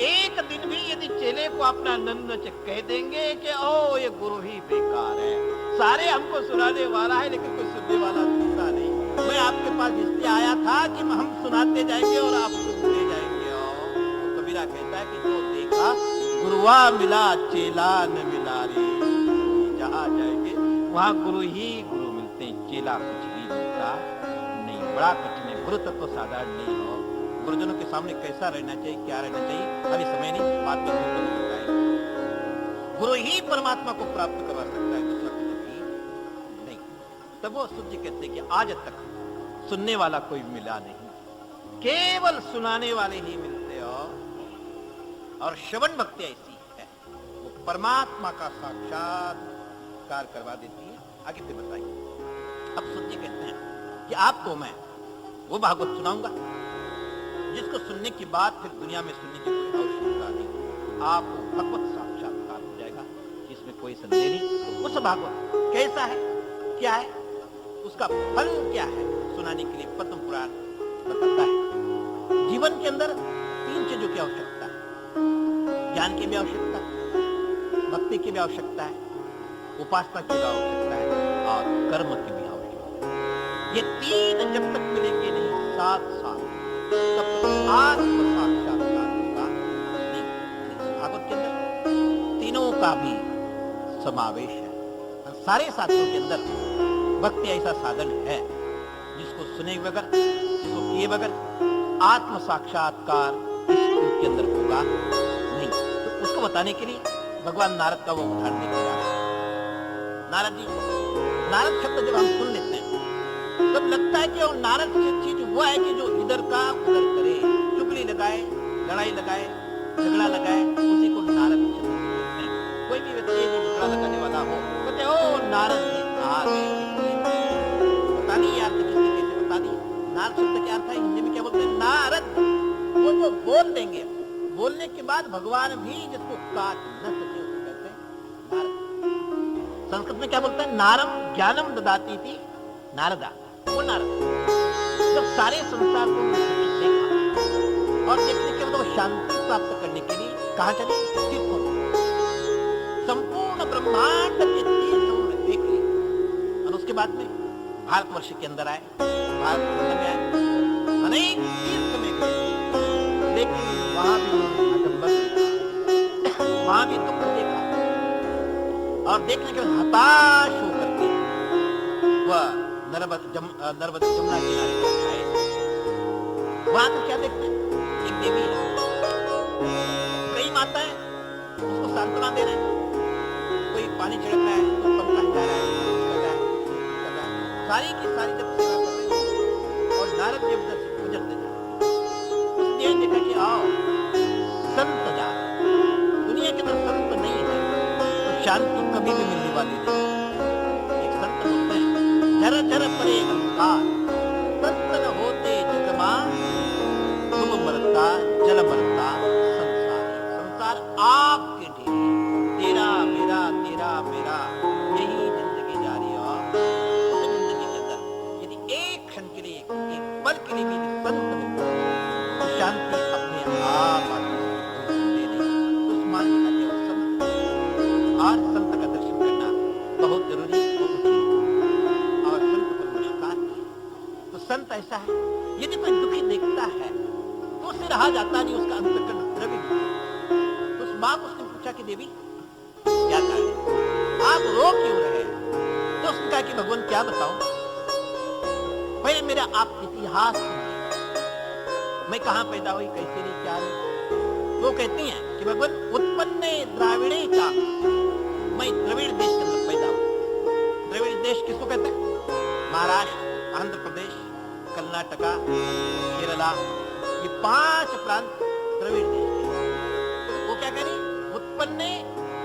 एक दिन भी यदि चेले को अपना नन्नच कह देंगे कि ओ ये गुरु ही बेकार है, सारे हमको सुनाने वाला है लेकिन कोई सुनने वाला सुनता नहीं। मैं आपके पास इसलिए आया था कि हम सुनाते जाएंगे और आप सुनते जाएंगे। तो कबीरा कहता है कि जो देखा गुरुआ मिला चेला न मिला रे। जहाँ जाएंगे वहाँ गुरु ही गुरु मिलते हैं, चेला कुछ भी मिलता नहीं। बड़ा कठिन है, गुरु तत्व साधारण नहीं हो। गुरुजनों के सामने कैसा रहना चाहिए, क्या रहना चाहिए, अभी समय नहीं, बात में बताएंगे। गुरु ही परमात्मा को प्राप्त करवा सकता है, दूसरा कुछ भी नहीं। तब वो सूर्य कहते कि आज तक सुनने वाला कोई मिला नहीं, केवल सुनाने वाले ही मिलते हो। और श्रवण भक्ति ऐसी है, वो परमात्मा का साक्षात्कार करवा देती है। आगे फिर बताइए। अब सूर्य कहते हैं कि आपको मैं वो भागवत सुनाऊंगा जिसको सुनने के बाद फिर दुनिया में सुनने की कोई आवश्यकता नहीं, आपको भगवत साक्षात्कार हो जाएगा, इसमें कोई संदेह नहीं। उस भागवत कैसा है, क्या है, उसका फल क्या है, सुनाने के लिए पद्म पुराण बताता है। जीवन के अंदर 3 चीजों की आवश्यकता है, ज्ञान की भी आवश्यकता है, भक्ति की भी आवश्यकता है, उपासना की भी आवश्यकता है और कर्म की भी आवश्यकता है। ये 3 जब तक मिलेंगे नहीं साथ साथ, तब तक आत्म साक्षात्कार होगा नहीं। इस भागवत के अंदर तीनों का भी समावेश है। सारे शास्त्रों के अंदर भक्ति ऐसा साधन है जिसको सुने बगैर, जिसको किए बगैर आत्म साक्षात्कार इसके अंदर होगा नहीं। तो उसको बताने के लिए भगवान नारद का वो उदाहरण देके जा रहे हैं। नारद जी, नारद शब्द जब हम सुन लेते हैं तब लगता है कि वो नारद की चीज वो है कि जो इधर का उधर करे, चुगली लगाए, लड़ाई लगाए, झगड़ा लगाए, उसी को नारद शब्द कहते हैं। कोई भी व्यक्ति जो झगड़ा लगाने वाला हो कहते ओ नारद जी आ गए। पता नहीं यार किसने कैसे बता दी। नारद शब्द क्या अर्थ है, हिंदी में क्या बोलते हैं, नारद। वो जो बोल देंगे, बोलने के बाद भगवान भी जिसको काट न सके उसे कहते हैं नारद। संस्कृत में क्या बोलते हैं, नारम ज्ञानम ददाती थी नारदा। वो नारद जब सारे संसार को देखा और देखने के बाद वो शांति प्राप्त करने के लिए कहा चले, तीर्थों में संपूर्ण ब्रह्मांड के तीर्थों में देख ली और उसके बाद में भारतवर्ष के अंदर आए, भारत के अंदर में आए, अनेक तीर्थ में गए, लेकिन वहां भी आडंबर देखा, वहां भी दुख देखा और देखने के बाद हताश होकर के वह नर्मदा जमुना किनारे पर आए। वहां तो क्या देखते हैं, एक देवी है, कई माताएं उसको सांत्वना दे रहे हैं, कोई पानी छिड़क रहा है, कोई पंखा हिला रहा है, सारी की सारी जब सेवा कर रहे हो और नारद जी उधर से गुजरते जा रहे हैं, उस देर देखा कि आओ संत जा रहे हैं। दुनिया के अंदर संत नहीं है तो शांति कभी भी मिलने वाली नहीं। एक संत होते हैं झर झर परे अंकार, संत न होते जगमा, तुम मरता जल मरता संसार। संसार आपके ढेर, तेरा मेरा तेरा मेरा, यही जिंदगी जा रही है। तो जिंदगी के अंदर यदि एक क्षण के लिए एक पल के लिए भी संत मिलता है तो शांति अपने आप आती है। उस मान का केवल संत और संत का दर्शन करना बहुत जरूरी और संत को नमस्कार किया। तो संत ऐसा है यदि कोई दुखी देखता है तो उससे रहा जाता नहीं, उसका अंतःकरण द्रवी। तो उस मां को उसने पूछा कि देवी क्या कारण है, आप रो क्यों रहे? तो उसने कहा कि भगवान क्या बताऊं, पहले मेरा आप इतिहास सुनिए, मैं कहां पैदा हुई, कैसे रही, क्या रही। वो कहती हैं कि भगवान उत्पन्न द्राविड़े का, मैं द्रविड़ देश के अंदर पैदा हुई। द्रविड़ देश किसको कहते हैं? महाराष्ट्र, आंध्र प्रदेश, कर्नाटका, केरला, ये 5 प्रांत द्रविड़ देश के। वो क्या कह रही, उत्पन्न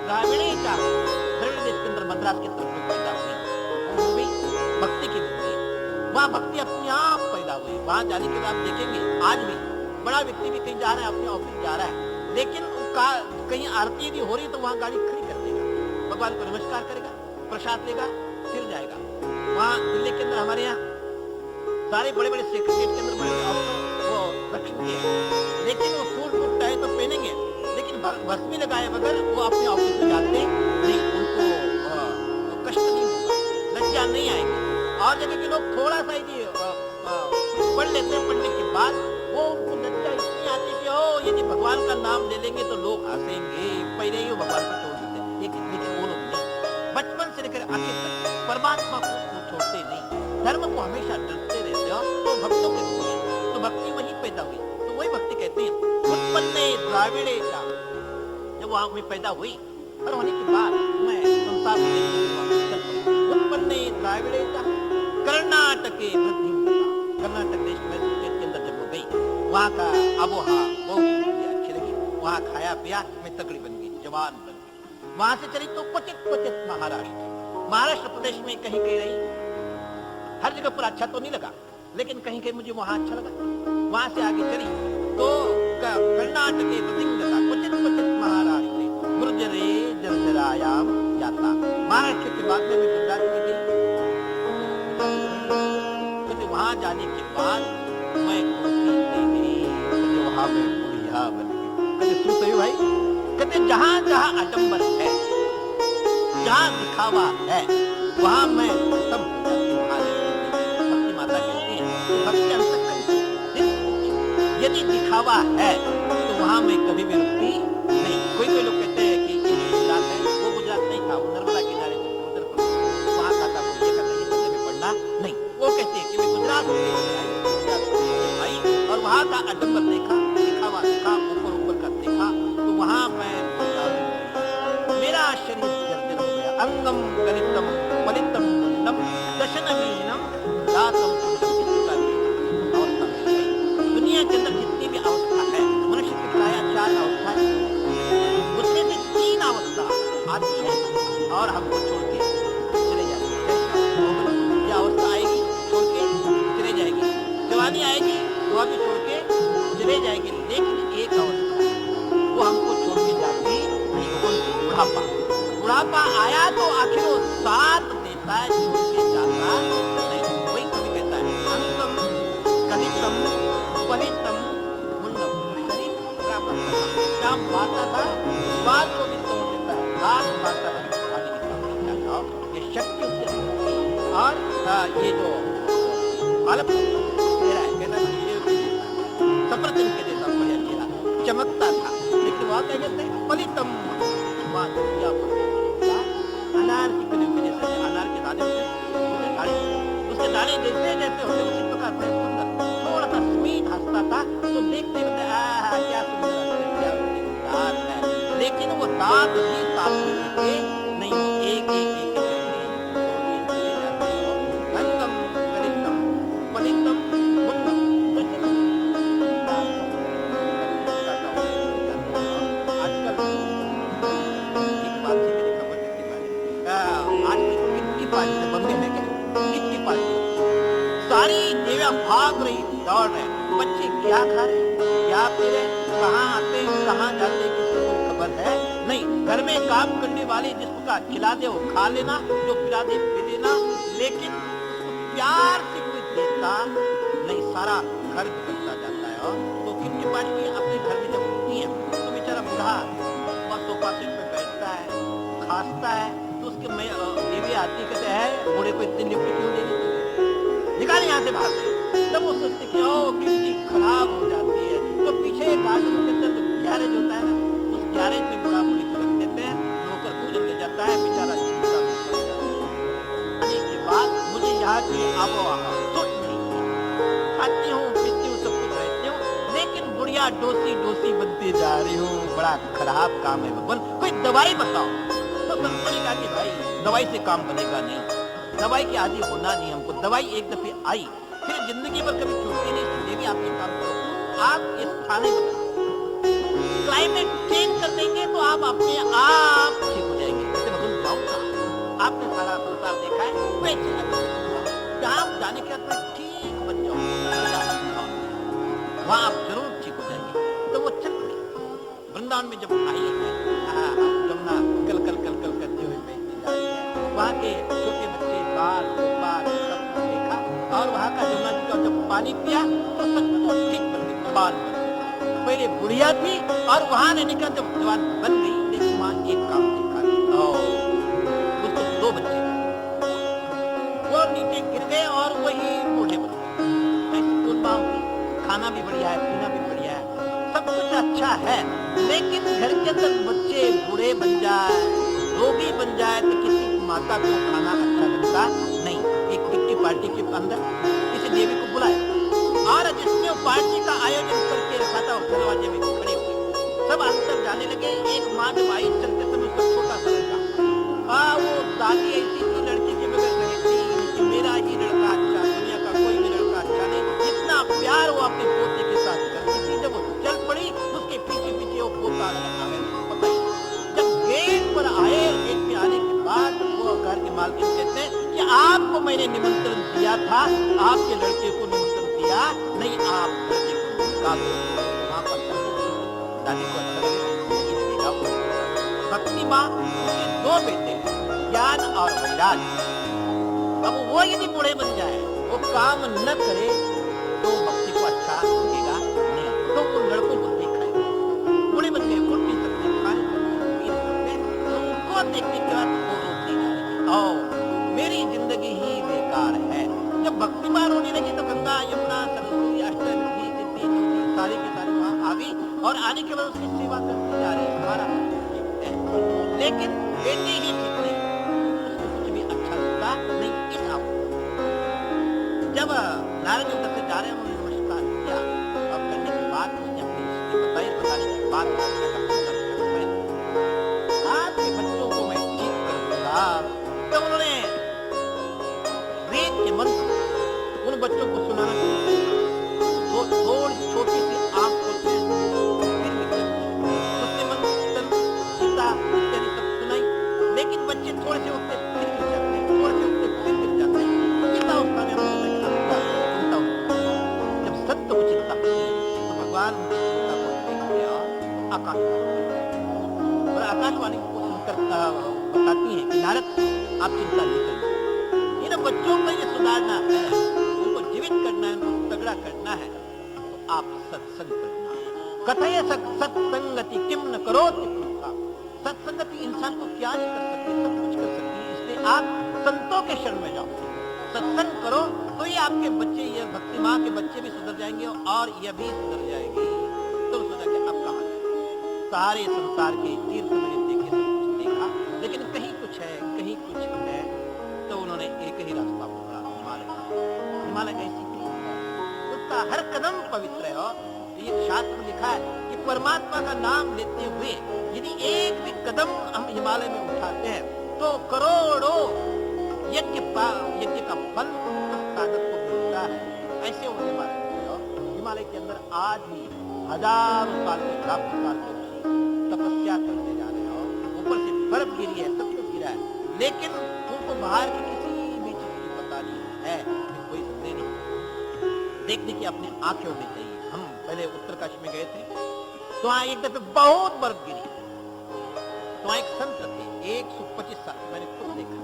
द्राविड़े का, द्रविड़ देश के अंदर मद्रास के तरफ में पैदा हुई। वो भी भक्ति की भक्ति है, वहां भक्ति अपने आप पैदा हुई। वहां जाने के बाद आप देखेंगे आज भी बड़ा व्यक्ति भी कहीं जा रहा है, अपने ऑफिस जा रहा है, लेकिन कहीं आरती यदि हो रही तो वहां गाड़ी खड़ी कर देगा, भगवान को नमस्कार करेगा, प्रसाद लेगा, फिर जाएगा। वहां दिल्ली के अंदर हमारे यहाँ सारे बड़े बड़े सेक्रेटरीट के अंदर बड़े अफसर वो रक्षण किए, लेकिन वो सूट बूट टाई तो पहनेंगे, लेकिन भस्मी लगाए बगैर वो अपने ऑफिस में जाते नहीं, उनको कष्ट नहीं होगा, लज्जा नहीं आएगी। और जगह के लोग थोड़ा सा ही पढ़ लेते हैं, पढ़ने के बाद वो उनको लज्जा इतनी आती कि ओ यदि भगवान का नाम ले लेंगे तो लोग हंसेंगे, पहले ही वो भगवान को छोड़ देते हैं। लेकिन वो लोग नहीं, बचपन से लेकर आखिर तक परमात्मा को छोड़ते नहीं, धर्म को हमेशा डरते रहते हो। तो भक्तों के लिए तो भक्ति वहीं पैदा हुई, तो वही भक्ति कहते हैं उत्पन्न द्राविड़े का। जब वहां में पैदा हुई और होने के बाद मैं संसार उत्पन्न द्राविड़े का कर्नाटक के वृद्धि, कर्नाटक देश में के अंदर जब वो गई, वहां का आबोहा बहुत अच्छी लगी, वहां खाया पिया, मैं तगड़ी बन गई, जवान बन गई। वहां से चली तो क्वचित महाराष्ट्र प्रदेश में कहीं कहीं रही, हर जगह पर अच्छा तो नहीं लगा, लेकिन कहीं कहीं मुझे वहां अच्छा लगा। वहां से आगे चली तो कर्नाटक के वृद्धिंग का क्वचित महाराष्ट्र गुर्जरे जर्जरायाम जाता। महाराष्ट्र के बाद में मैं गुजरात में गई, वहां जाने के बाद मैं कहते वहां में बुढ़िया बन गई। कहते सुनते हो भाई, कहते जहां जहां आडंबर है, जहां दिखावा है, वहां मैं सब भक्ति माता कहती है कि भक्ति अंतःकरण से, यदि दिखावा है तो वहां मैं कभी भी रुकती नहीं। कोई लोग कहते हैं कि ये गुजरात है, वो गुजरात नहीं था, वो नर्मदा किनारे वहां का था, ये करना में पढ़ना नहीं। वो कहते हैं कि मैं गुजरात आई और वहां का आडंबर देखा, दिखावा देखा, ऊपर का देखा, तो वहां मैं मेरा शरीर जर्जर हो गया। अंगम गलितम पलितम मुंडम दशनमीनम दातम अवस्था। दुनिया के अंदर जितनी भी अवस्था है, मनुष्य की प्राय 4 अवस्था है, उसमें से 3 अवस्था आती है और हमको छोड़ के चले जाती है। यह अवस्था आएगी, छोड़ के चले जाएगी, जवानी आएगी, वह भी छोड़ के चले जाएगी, लेकिन एक अवस्था वो हमको छोड़ के जाती नहीं, बुढ़ापा। बुढ़ापा आया तो आखिर वो साथ देता है, छोड़ के जाता नहीं। वही कभी कहता है अंगम कलितम पलितम मुंडम, शरीर क्या मारता था, बात को भी तोड़ देता है, हाथ मारता है, ये शक्ति उसके अंदर। और ये जो बालक चेहरा है, कहता सफरचंद के जैसा बढ़िया चेहरा चमकता था, लेकिन वहां क्या कहते हैं पलितम, अनार की कली के जैसे, अनार के दाने उसके दाने जैसे जैसे होते उसी प्रकार से सुंदर, थोड़ा सा स्वीट हंसता था, तो देखते हुए क्या सुंदर है, लेकिन वो दांत भी साफ नहीं, एक भाग रही, दौड़ रहे। बच्चे क्या खा रहे, क्या पी रहे, कहाँ आते कहाँ जाते, किसी को खबर है नहीं। घर में काम करने वाले जिसका खिला दे वो खा लेना, जो पिला दे पी लेना, लेकिन प्यार से कोई देता नहीं, सारा घर बिगड़ता जाता है। और तो कितनी पार्टी अपने घर में जब होती है तो बेचारा बूढ़ा वह सोफा सेट पे बैठता है, खांसता है, तो उसके बीवी आती कहते हैं बूढ़े को इतनी लिफ्ट क्यों देनी चाहिए, निकाल यहाँ से बाहर से। तब वो सोचते कि ओ कितनी खराब हो जाती है, तो पीछे एक आदमी के अंदर जो गैरेज होता है ना, उस गैरेज में बूढ़ा बूढ़ी को रख देते हैं, नौकर भोजन ले जाता है, बेचारा चिंता में पड़ जाता है। आने के बाद मुझे यहाँ की आबोहवा सुट नहीं है, खाती हूँ पीती हूँ सब कुछ रहती हूँ, लेकिन बुढ़िया डोसी डोसी बनती जा रही हूँ, बड़ा खराब काम है भगवान, कोई दवाई बताओ। तो संतों ने कहा कि भाई दवाई से काम बनेगा नहीं, दवाई के आदि होना नहीं हमको, दवाई एक दफे आई फिर जिंदगी भर कभी छूटती नहीं, इसलिए भी आप ये काम करो, आप इस थाने में क्लाइमेट चेंज कर देंगे तो आप अपने आप ठीक हो जाएंगे। जैसे भगवान जाऊंगा, आपने सारा संसार देखा है, मैं जहाँ जाने के बाद ठीक बन जाऊंगा, वहाँ आप जरूर ठीक हो जाएंगे। तो वो चल पड़ी वृंदावन में, जब आई है जमुना कल कल कल कल करते हुए बहती जा रही है, वहाँ के छोटे बच्चे बाल गोपाल सब कुछ देखा, और वहाँ का जमुना जी का जब पानी पिया तो सब कुछ ठीक बन गई, बाल बन गई। पहले बुढ़िया थी और वहाँ रहने का जब जवान बन गई, लेकिन वहाँ एक काम देखा, उसको 2 बच्चे वो नीचे गिर गए और वही बूढ़े बन गए। खाना भी बढ़िया है, पीना भी बढ़िया है, सब कुछ अच्छा है, लेकिन घर के अंदर बच्चे बूढ़े बन जाए, रोगी बन जाए, तो किसी माता को खाना अच्छा लगता नहीं। एक किट्टी पार्टी के अंदर किसी देवी को बुलाया और जिसने पार्टी का आयोजन करके रखा था दरवाजे में खड़े हुए सब अंदर जाने लगे। एक माँ जब आई चलते समय उसका छोटा सा लड़का, वो दादी ऐसी थी लड़की के बगैर रहती कि मेरा ही लड़का अच्छा, दुनिया का कोई भी लड़का अच्छा नहीं, इतना प्यार वो अपने पोते के साथ करती थी। जब वो चल पड़ी उसके पीछे पीछे वो पोता पता ही। जब गेट पर आए, गेट पे आने के बाद वो घर के मालकिन कहते हैं कि आपको मैंने निमंत्रण दिया था, आपके लड़के को निमंत्रण दिया नहीं, आप लड़के को निकाल दो। वहां पर दादी को अच्छा लगेगा। भक्ति माँ, उसके 2 बेटे हैं, ज्ञान और वैराग्य। अब वो यदि बूढ़े बन जाए, वो काम न करे तो भक्ति को अच्छा लगेगा नहीं। तो उन लड़कों को देखा है, बूढ़े बन गए, उठ नहीं सकते, खा नहीं सकते, पी नहीं सकते, तो उनको देखने के बाद वो रोती जा रही और मेरी जिंदगी ही बेकार है। जब भक्ति माँ रोने लगी तो गंगा यमुना सरस्वती अष्टमी सिद्धि चौथी सारी की सारी वहां आ गई और आने के बाद उसकी सेवा करती जा रही है। हमारा लेकिन बेटी ही ठीक नहीं, उसको कुछ भी अच्छा लगता नहीं। इस जब नारद जी उधर से जा रहे हैं, उन्होंने नमस्कार किया और करने के बाद मुझे अपनी स्थिति बताने के बाद आपके बच्चों को मैं ठीक कर दूंगा। तो उन्होंने वेद के मंत्र उन बच्चों को सुनाना शुरू किया। तो थोड़ी छोटी सी आंख खोलते उसके मंत्र गीता इत्यादि सब सुनाई, लेकिन बच्चे थोड़े से उठते फिर गिर जाते हैं, थोड़े से उठते फिर गिर जाते हैं। गीता उसका जब सत्य उचितता तो भगवान उनकी चिंता को देखते और आकाशवाणी और आकाशवाणी को सुनकर बताती है कि नारद आप चिंता नहीं करिए, इन बच्चों को ये सुधारना है, उनको जीवित करना है, उनको तगड़ा करना है, तो आप सत्संग करना। कथय सत्संगति किम न करो, सत्संगति इंसान को क्या नहीं कर सकती, सब कुछ कर सकती है। इसलिए आप संतों के शरण में जाओ, सत्संग करो, तो ये आपके बच्चे, ये भक्ति माँ के बच्चे भी सुधर जाएंगे और ये भी सुधर जाएगी। तो सोचा कि अब कहाँ सारे संसार के तीर्थ मैंने देखे, सब कुछ देखा, लेकिन कहीं कुछ है, कहीं कुछ है। तो उन्होंने एक ही रास्ता पकड़ा, हिमालय। हिमालय कैसी चीज है, उसका हर कदम पवित्र है। और ये शास्त्र में लिखा है कि परमात्मा का नाम लेते हुए यदि एक भी कदम हम हिमालय में उठाते हैं तो करोड़ों यज्ञ का फल साधक को मिलता है। ऐसे वो हिमालय के अंदर आज भी हजारों साल के लाखों साल के तपस्या करते जा रहे हैं और ऊपर से बर्फ गिरी है, सब कुछ गिरा है, लेकिन उनको बाहर की किसी भी चीज की पता नहीं है, कोई संदेह नहीं। देखने की अपनी आंखें होनी चाहिए। हम पहले उत्तरकाशी में गए थे, तो वहां एक दफे बहुत बर्फ गिरी। तो वहां एक संत थे, 125 साल, मैंने खुद देखा।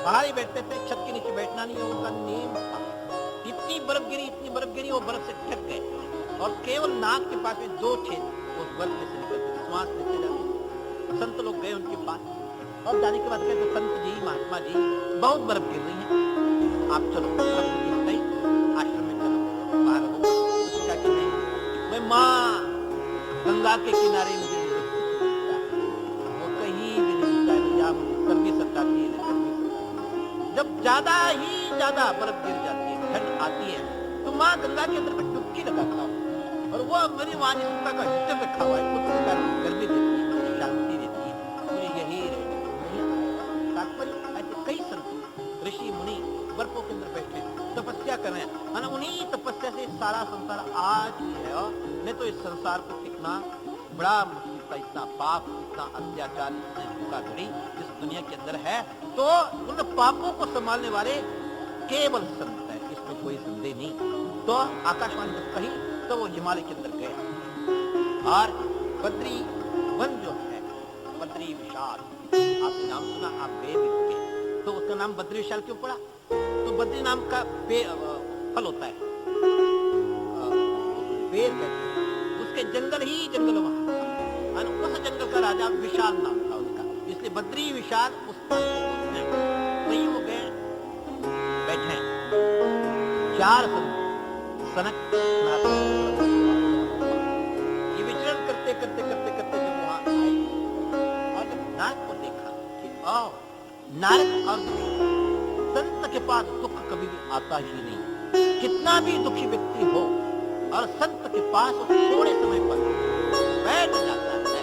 बाहर ही बैठते थे, छत के नीचे बैठना नहीं है उनका नियम था। इतनी बर्फ गिरी, वो बर्फ से ढक गए और केवल नाक के पास में 2 छेद उस बर्फ में से निकलते, श्वास लेते जाते। संत लोग गए उनके पास और जाने के बाद कहते, संत जी, महात्मा जी, बहुत बर्फ गिर रही है, आप चलो आश्रम में चलो, बाहर हो। उसने कहा कि नहीं, मैं माँ गंगा के किनारे मुझे वो कहीं भी नहीं मिलता है, या सर्दी सताती है। जब ज्यादा ही ज्यादा बर्फ गिर जाती है, ठंड आती है, तो माँ गंगा के अंदर में डुबकी लगाता हूँ और वो मेरी वाणिज्यता का हिस्से रखा हुआ है, उसके कारण गर्मी देती है, शांति देती है, मुझे यही तात्पर्य। ऐसे कई संत ऋषि मुनि बर्फों के अंदर बैठे तपस्या कर रहे हैं, उन्हीं तपस्या से सारा संसार आज भी है। और नहीं तो इस संसार को टिकना बड़ा मुश्किल था, इतना पाप, इतना अत्याचार, इतनी धोखाधड़ी इस दुनिया के अंदर है। तो उन पापों को संभालने वाले केवल संत है, इसमें कोई संदेह नहीं। तो आकाशवाणी जब कही तो वो हिमालय के अंदर गए और बद्री वन जो है, बद्री विशाल, आपने नाम सुना, आप गए भी होंगे। तो उसका नाम बद्री विशाल क्यों पड़ा? तो बद्री नाम का फल होता है, बेर कहते हैं, उसके जंगल ही जंगल वहां, उस जंगल का राजा विशाल नाम था उसका, इसलिए बद्री विशाल उस वही हो गए। बैठे 4 सनक ये विचरण करते करते करते करते जब वहां आए और जब नारद को देखा कि आओ, नारद और संत के पास दुख कभी भी आता ही नहीं। कितना भी दुखी व्यक्ति हो और संत के पास थोड़े समय पर बैठ जाता है,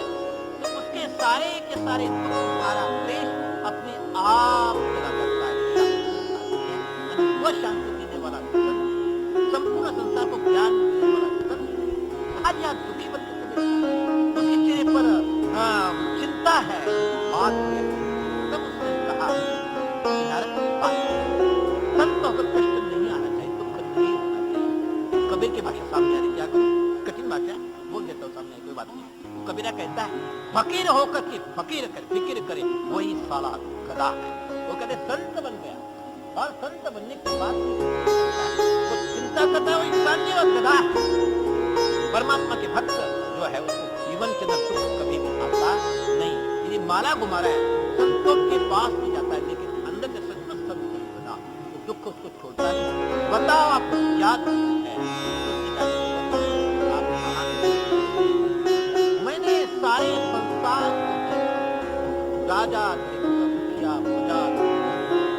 तो उसके सारे के सारे दुख, सारा क्लेश अपने आप चला जाता है। वह शांति देने वाला संत, संपूर्ण संसार को ज्ञान देने वाला संत आज यहाँ दुखी बनकर उसके चेहरे पर चिंता है, बात है। तब उसने कहा, संत होकर कष्ट नहीं आना चाहिए, दुख नहीं होना चाहिए। कबीर की भाषा सामने आ रही, क्या करूं, कठिन भाषा बोल देता हूँ सामने, कोई बात नहीं। कबीरा कहता है, फकीर होकर के फकीर करे, फिक्र करे, वही साला गधा। वो कहते संत बन गया और संत बनने के बाद तो चिंता करता है वो इंसान नहीं, वो गधा है। परमात्मा के भक्त जो है उसको जीवन के अंदर दुख कभी भी आता नहीं। यदि माला घुमा रहा है, संतों के पास भी जाता है, लेकिन अंदर से सचमुच संत बना तो दुख उसको छोड़ता है। बताओ आपको याद है, मैंने सारे संसार राजा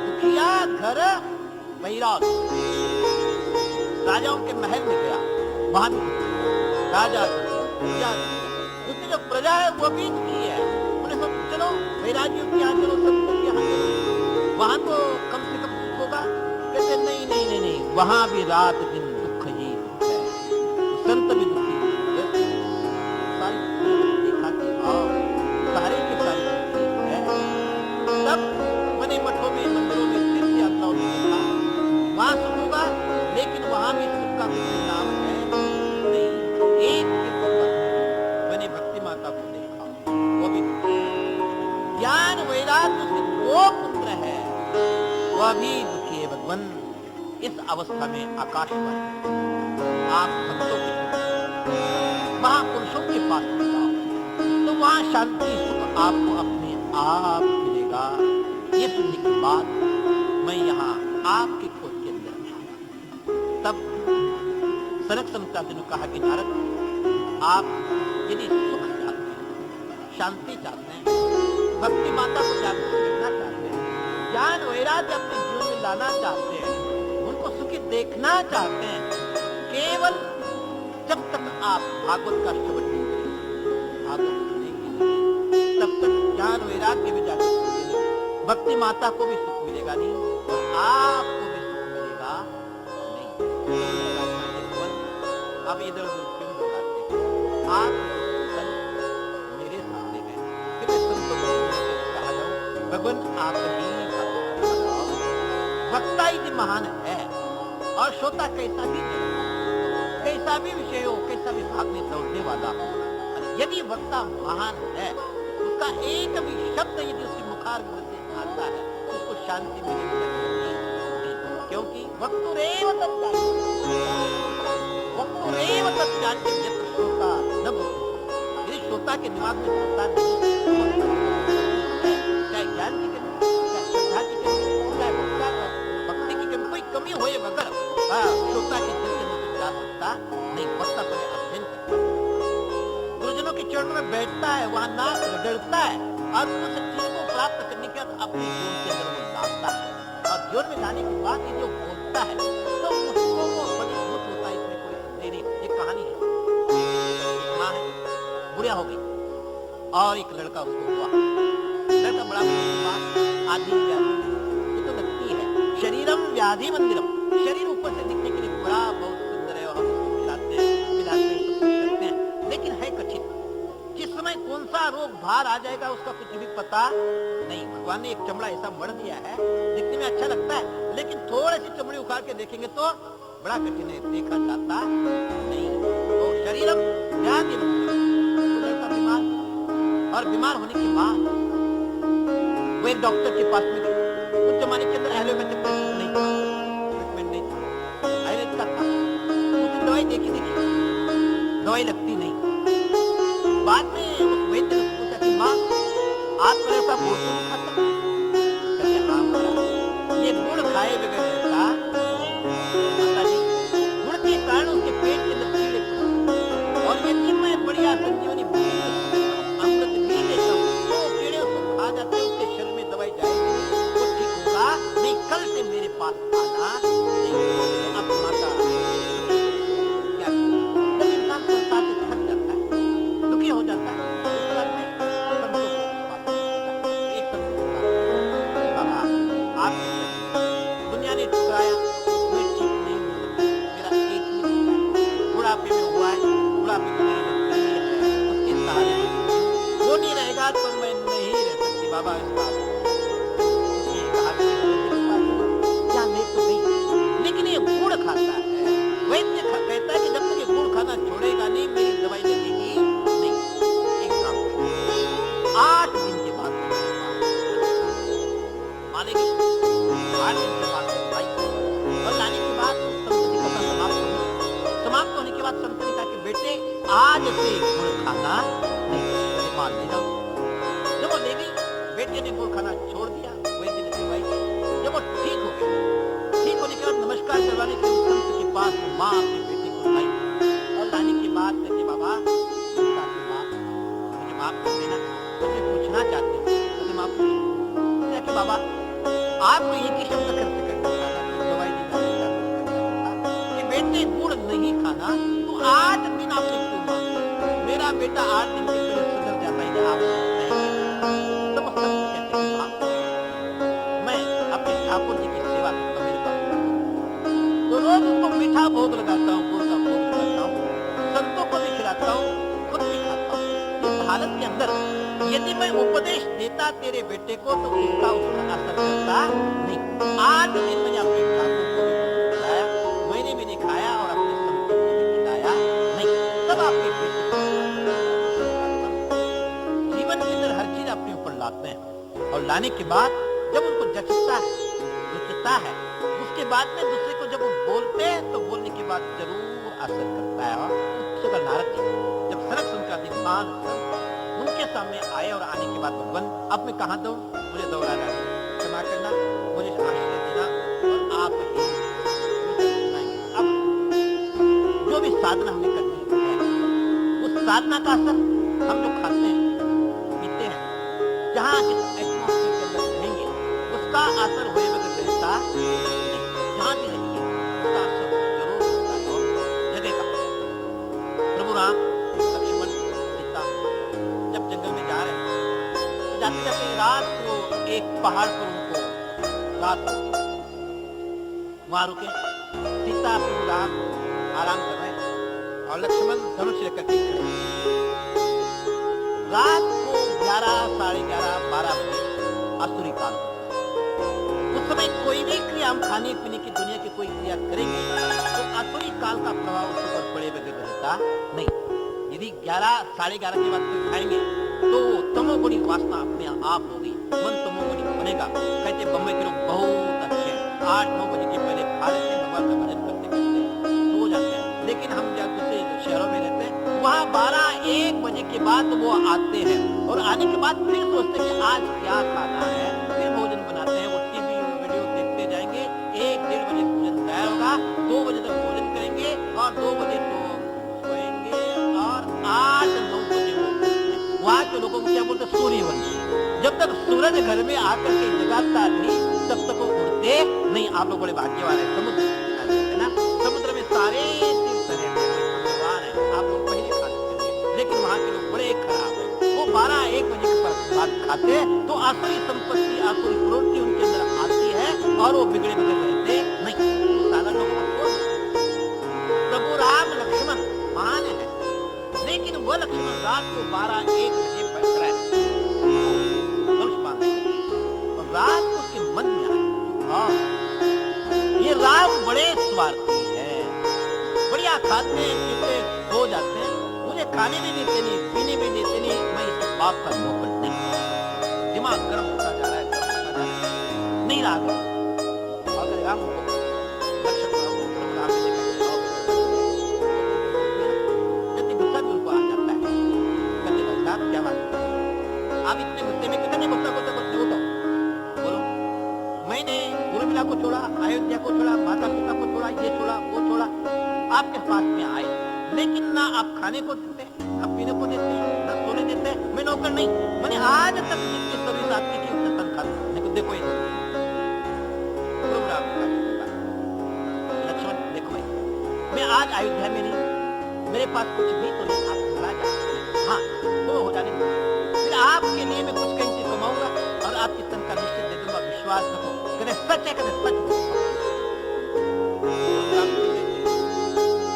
दुखिया घर बैराग, राजाओं के महल में गया, वहां भी राजा उसकी जो प्रजा है वो भी दुखी है। उन्हें सब चलो बैरागियों के यहाँ चलो, संतों के यहाँ चलो, वहां तो कम से कम दुख होगा। कहते नहीं नहीं नहीं नहीं, वहां भी रात दिन दुख ही दुख है, तो संत भी दुखी है। सारी देखा कि सारे के सारे है। तब मने मठों में, मंदिरों में, तीर्थ यात्राओं में देखा, वहां सुख होगा, लेकिन वहां भी सुख का कोई नाम है नहीं। एक मैंने भक्ति माता को देखा, वो भी ज्ञान वैराग्य उसके 2 पुत्र है, वह भी दुखी है। भगवान इस अवस्था में आकाशवाणी आप भक्तों के महापुरुषों के पास में जाओ, तो वहां शांति सुख आपको अपने आप मिलेगा। ये सुनने के बाद मैं यहाँ आपके खोज के अंदर आया। तब सनक संताति ने कहा कि नारद, आप यदि सुख चाहते हैं, शांति चाहते हैं, भक्ति माता को जागरूक करना चाहते हैं, ज्ञान वैराग्य अपने जीवन में लाना चाहते हैं, उनको सुखी देखना चाहते हैं, केवल जब तक आप भागवत का श्रवण नहीं करेंगे, भागवत सुनेंगे, तब तक ज्ञान वैराग्य भी जागरूक होंगे, भक्ति माता को भी सुख मिलेगा नहीं और आपको भी सुख मिलेगा नहीं। अब इधर उधर क्यों बताते हैं? आप मेरे सामने हैं, फिर संतों को कहा जाऊं, भगवान आप ही भक्ता ही महान है, और श्रोता कैसा भी कैसा भी विषय हो, कैसा भी भाग में दौड़ने वाला हो, यदि वक्ता महान है, उसका एक भी शब्द यदि उसके मुखार में से आता है, उसको शांति मिलेगी नहीं, क्योंकि वक्तुरेव तत्जान्यम यत्र श्रोता न भूते। यदि श्रोता के दिमाग में होता नहीं, चाहे ज्ञान की कमी, चाहे श्रद्धा की कमी, चाहे वक्ता भक्ति की कमी, कोई कमी होए बगैर श्रोता के दिल के अंदर जा सकता नहीं। वक्ता पर अध्ययन करता है, गुरुजनों के चरणों में बैठता है, वहां नाक रगड़ता है और उस चीज को प्राप्त करने के बाद अपने जीवन के अंदर वो लाता है, और जीवन में लाने के बाद ये जो बोलता है तो उसको वो फलीभूत होता है, इसमें कोई संदेह नहीं। एक कहानी है, एक माँ है, बुढ़िया हो गई और एक लड़का उसको हुआ। लड़का बड़ा आदि व्याधि, ये तो लगती है शरीरम व्याधि मंदिरम, शरीर ऊपर से दिखने के लिए बड़ा बहुत सुंदर है और हम उसको खिलाते हैं, पिलाते हैं, सब कुछ करते हैं, लेकिन है कठिन। जिस समय कौन सा रोग बाहर आ जाएगा उसका कुछ भी पता नहीं। भगवान ने एक चमड़ा ऐसा मर दिया है, दिखने में अच्छा लगता है, लेकिन थोड़ी सी चमड़ी उखाड़ के देखेंगे तो बड़ा कठिन है, देखा जाता नहीं। तो शरीरम व्याधि मंदिरम, तो लड़का बीमार, और बीमार होने के बाद वो एक डॉक्टर के पास में गई। उस जमाने के अंदर एलोपैथिक नहीं था, ट्रीटमेंट नहीं था, आयुर्वेद का था। उसने दवाई देखी, दवाई लगती नहीं। बाद में उस वैद्य ने पूछा कि माँ, आपका लड़का गुड़ तो नहीं खाता? कहते हाँ महाराज, ये गुड़ खाए बगैर रहता। माता जी, गुड़ के कारण उसके पेट के अंदर कीड़े पड़े, और यदि मैं बढ़िया संजीवनी अमृत भी देता हूँ तो कीड़े उसको खा जाते हैं, उसके शरीर में दवाई जाएगी, वो ठीक होगा नहीं। कल से मेरे पास आना नहीं। अब माता क्या, जब इंसान संसार से थक जाता है, दुखी हो जाता है, उसके बाद में एक बाबा आप दुनिया ने ठुकराया, मैं ठीक नहीं हूँ, मेरा एक ही है, बुढ़ापे में हुआ है, बुढ़ापे में मेरी लड़की है, उसके सहारे वो नहीं रहेगा तो मैं नहीं रह सकती। बाबा इस बात क्या नहीं तो नहीं, लेकिन ये गुड़ खाता है। वैद्य कहता है कि जब तक ये गुड़ खाना छोड़ेगा नहीं, मेरी दवाई लगेगी नहीं। एक काम 8 दिन के बाद मानेगी, 8 दिन के बाद दवाई और लाने के बाद संतति कथा समाप्त होने के बाद संतति कहा कि बेटे आज से गुड़ खाना नहीं, मान ले जाओ। जब वो ले गई, बेटे ने गुड़ खाना छोड़ दिया, वैद्य ने दवाई दी। जब वो ठीक हो गया, ठीक होने के बाद नमस्कार करवाने के लिए संत के पास माँ अपने बेटे को लाई, और लाने के बाद कहते बाबा माँ मुझे माफ कर देना, मुझे पूछना चाहते हैं। कहते माफ कि बाबा आपको एक ही शब्द खर्च करना था, दवाई नहीं कि बेटे गुड़ नहीं खाना, तो 8 दिन आपने क्यों मांगा? मेरा बेटा 8 दिन के पहले सुधर जाता है, आप नहीं। तब कहते हैं हाँ, मैं अपने ठाकुर जी की सेवा करता हूँ, मेरे पास तो रोज उनको मीठा भोग लगाता हूँ, गुड़ का भोग लगाता हूँ, संतों को भी खिलाता हूँ, खुद भी खाता हूँ। इस हालत के अंदर यदि मैं उपदेश देता तेरे बेटे को तो उसका असर करता नहीं। 8 दिन मैंने अपने ठाकुर को भी खिलाया, मैंने भी नहीं खाया और अपने संतों को भी खिलाया नहीं। तब आपके बेटे जीवन के अंदर हर चीज अपने ऊपर लाते हैं, और लाने के बाद जब उनको जचता है, रुचता है, उसके बाद में दूसरे को जब वो बोलते हैं तो बोलने के बाद जरूर असर करता है। और नारद जी जब सनक संक्रांति महान उनके सामने आए, और आने के बाद भगवान अब मैं कहाँ दौड़, मुझे दौड़ाना, क्षमा करना, मुझे आश्रय देना, और आप ही अब जो भी साधना हमें करनी है, उस साधना का असर हम जो खाते हैं, पीते हैं, जहाँ जिस एटमॉस्फेयर के अंदर रहेंगे उसका असर हुए बगैर रहता नहीं। जहाँ भी रहेंगे उसका असर जरूर होता है। और जगह का प्रभु राम लक्ष्मण सीता जब जंगल में जा रहे हैं, तो जाते जाते रात को एक पहाड़ पर उनको रात हो गई, वहां रुके। सीता प्रभु राम आराम कर रहे हैं और लक्ष्मण धनुष लेकर के खड़े। रात को 11, साढ़े 11, 12 बजे आसुरी काल। उस समय कि कोई भी क्रिया हम खाने पीने की दुनिया की कोई क्रिया करेंगे तो आसुरी काल का प्रभाव उसके ऊपर पड़े बगैर रहता नहीं। यदि 11 साढ़े 11 के बाद कोई खाएंगे तो तमोगुणी वासना अपने आप होगी, मन तमोगुणी बनेगा। कहते बम्बई के लोग बहुत अच्छे हैं, 8-9 बजे के पहले खा लेते हैं, भगवान का भजन करते करते सो जाते हैं। लेकिन हम जब दूसरे शहरों में रहते हैं वहाँ 12-1 बजे के बाद वो आते हैं और आने के बाद फिर सोचते हैं कि आज क्या खाना है, फिर भोजन बनाते हैं। वो टीवी वीडियो देखते जाएंगे, 1-1.5 बजे भोजन तैयार होगा, 2 बजे तक भोजन करेंगे और 2 बजे तो सोएंगे और 8-9 बजे वो वहाँ के लोगों को क्या बोलते हैं, सूर्यवंशी। जब तक सूरज घर में आकर के जगाता नहीं तब तक वो उड़ते नहीं। आप लोग बड़े भाग्य वाले हैं, समुद्र है ना, समुद्र में सारे तीर्थ है, आप लोग पहले खा लेते थे, लेकिन वहाँ के लोग बड़े खराब है। वो 12-1 बजे के बाद खाते तो आसुरी संपत्ति आसुरी प्रवृत्ति उनके अंदर आती है और वो बिगड़े बिगड़ रहते नहीं। तो साधारण लोगों को प्रभु राम लक्ष्मण महान है, लेकिन वो लक्ष्मण रात को 12-1 बजे बैठ रहा है और रात को उसके मन में आया ये राम बड़े स्वार्थी है, बढ़िया खाते हैं पीते सो जाते हैं, मुझे खाने भी देते नहीं पीने भी देते नहीं, मैं इसके बाप का नौकर नहीं। दिमाग गर्म होता जा रहा है, गर्म होता जा रहा है, नहीं रहा गया। अगर राम को लक्ष्मण राम को राम ने देखा जब गुस्सा भी उनको आ जाता है, कहते भाई साहब क्या बात है, आप इतने गुस्से में कितने गुस्सा गुस्सा करते हो, बोलो। मैंने उर्मिला को छोड़ा, अयोध्या को छोड़ा, माता पिता को छोड़ा, ये छोड़ा वो छोड़ा, आपके पास में आए, लेकिन ना आप खाने को देते, ना पीने को देते, ना सोने देते। मैं नौकर नहीं, मैंने आज तक जितनी सर्विस आपकी की उतने तनख्वाह देखो देखो ये लक्ष्मण देखो भाई, मैं आज अयोध्या में नहीं, मेरे पास कुछ भी तो नहीं, आप चला जाए, हाँ तो हो जाने दो, फिर आपके लिए मैं कुछ कहीं से कमाऊंगा और आपकी तनख्वाह निश्चित दे दूंगा, विश्वास रखो। कदे सच है कदे सच बोलो।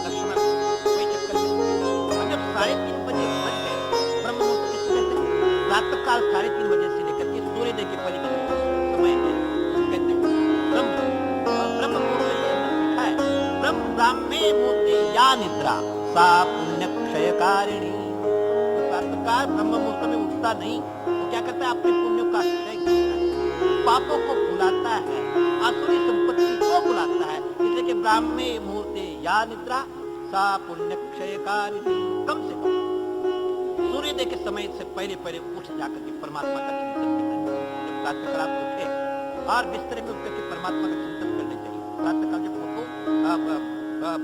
लक्ष्मण कोई चक्कर नहीं। और जब 3:30 बजे बज गए, ब्रह्म मुहूर्त किसको कहते हैं, रात काल 3:30 बजे से लेकर के सूर्योदय के पहले का समय है, कहते हैं ब्रह्म मुहूर्त लिखा है, ब्रह्म ब्राह्मे मुहूर्ते या निद्रा सा पुण्य क्षयकारिणी। प्रातःकाल ब्रह्म मुहूर्त में उठता नहीं, वो क्या करता है, अपने पुण्यों का क्षय करता है, पापों को भुलाता है, आसुरी संपत्ति को भुलाता है। इसलिए कि ब्राह्मे मुहूर्ते या निद्रा सा पुण्य क्षयकारिणी। कम से कम सूर्योदय के समय से पहले पहले उठ जाकर के परमात्मा का चिंतन करना चाहिए। जब प्रातःकाल आप उठे और बिस्तर में उठ करके परमात्मा का चिंतन करना चाहिए। प्रातःकाल जब उठो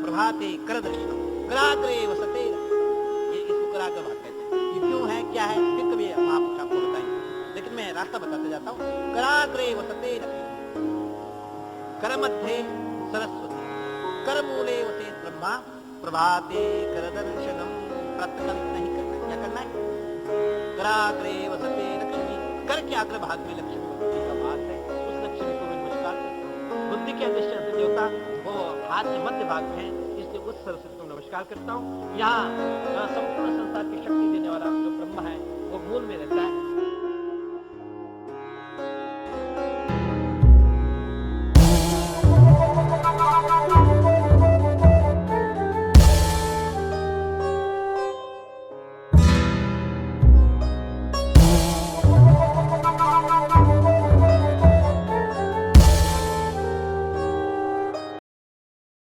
प्रभाते कर दर्शन कराग्रे वसते, ये इसको कराग्र भाग कहते हैं। ये क्यों है क्या है फिर कभी महापुरुष आपको बताएंगे, लेकिन मैं रास्ता बताते जाता हूँ। कराग्रे वसते कर मध्य सरस्वती कर मूले वसे ब्रह्मा प्रभाते कर दर्शनम। प्रातःकाल इतना ही करना है। क्या करना है, कराग्रे वसते लक्ष्मी, कर के अग्र भाग में लक्ष्मी बुद्धि का वास है, उस लक्ष्मी को मैं नमस्कार करता हूँ। बुद्धि के अधिष्ठान देवता वो हाथ के मध्य भाग में है, इसलिए उस सरस्वती को नमस्कार करता हूँ। यहाँ संपूर्ण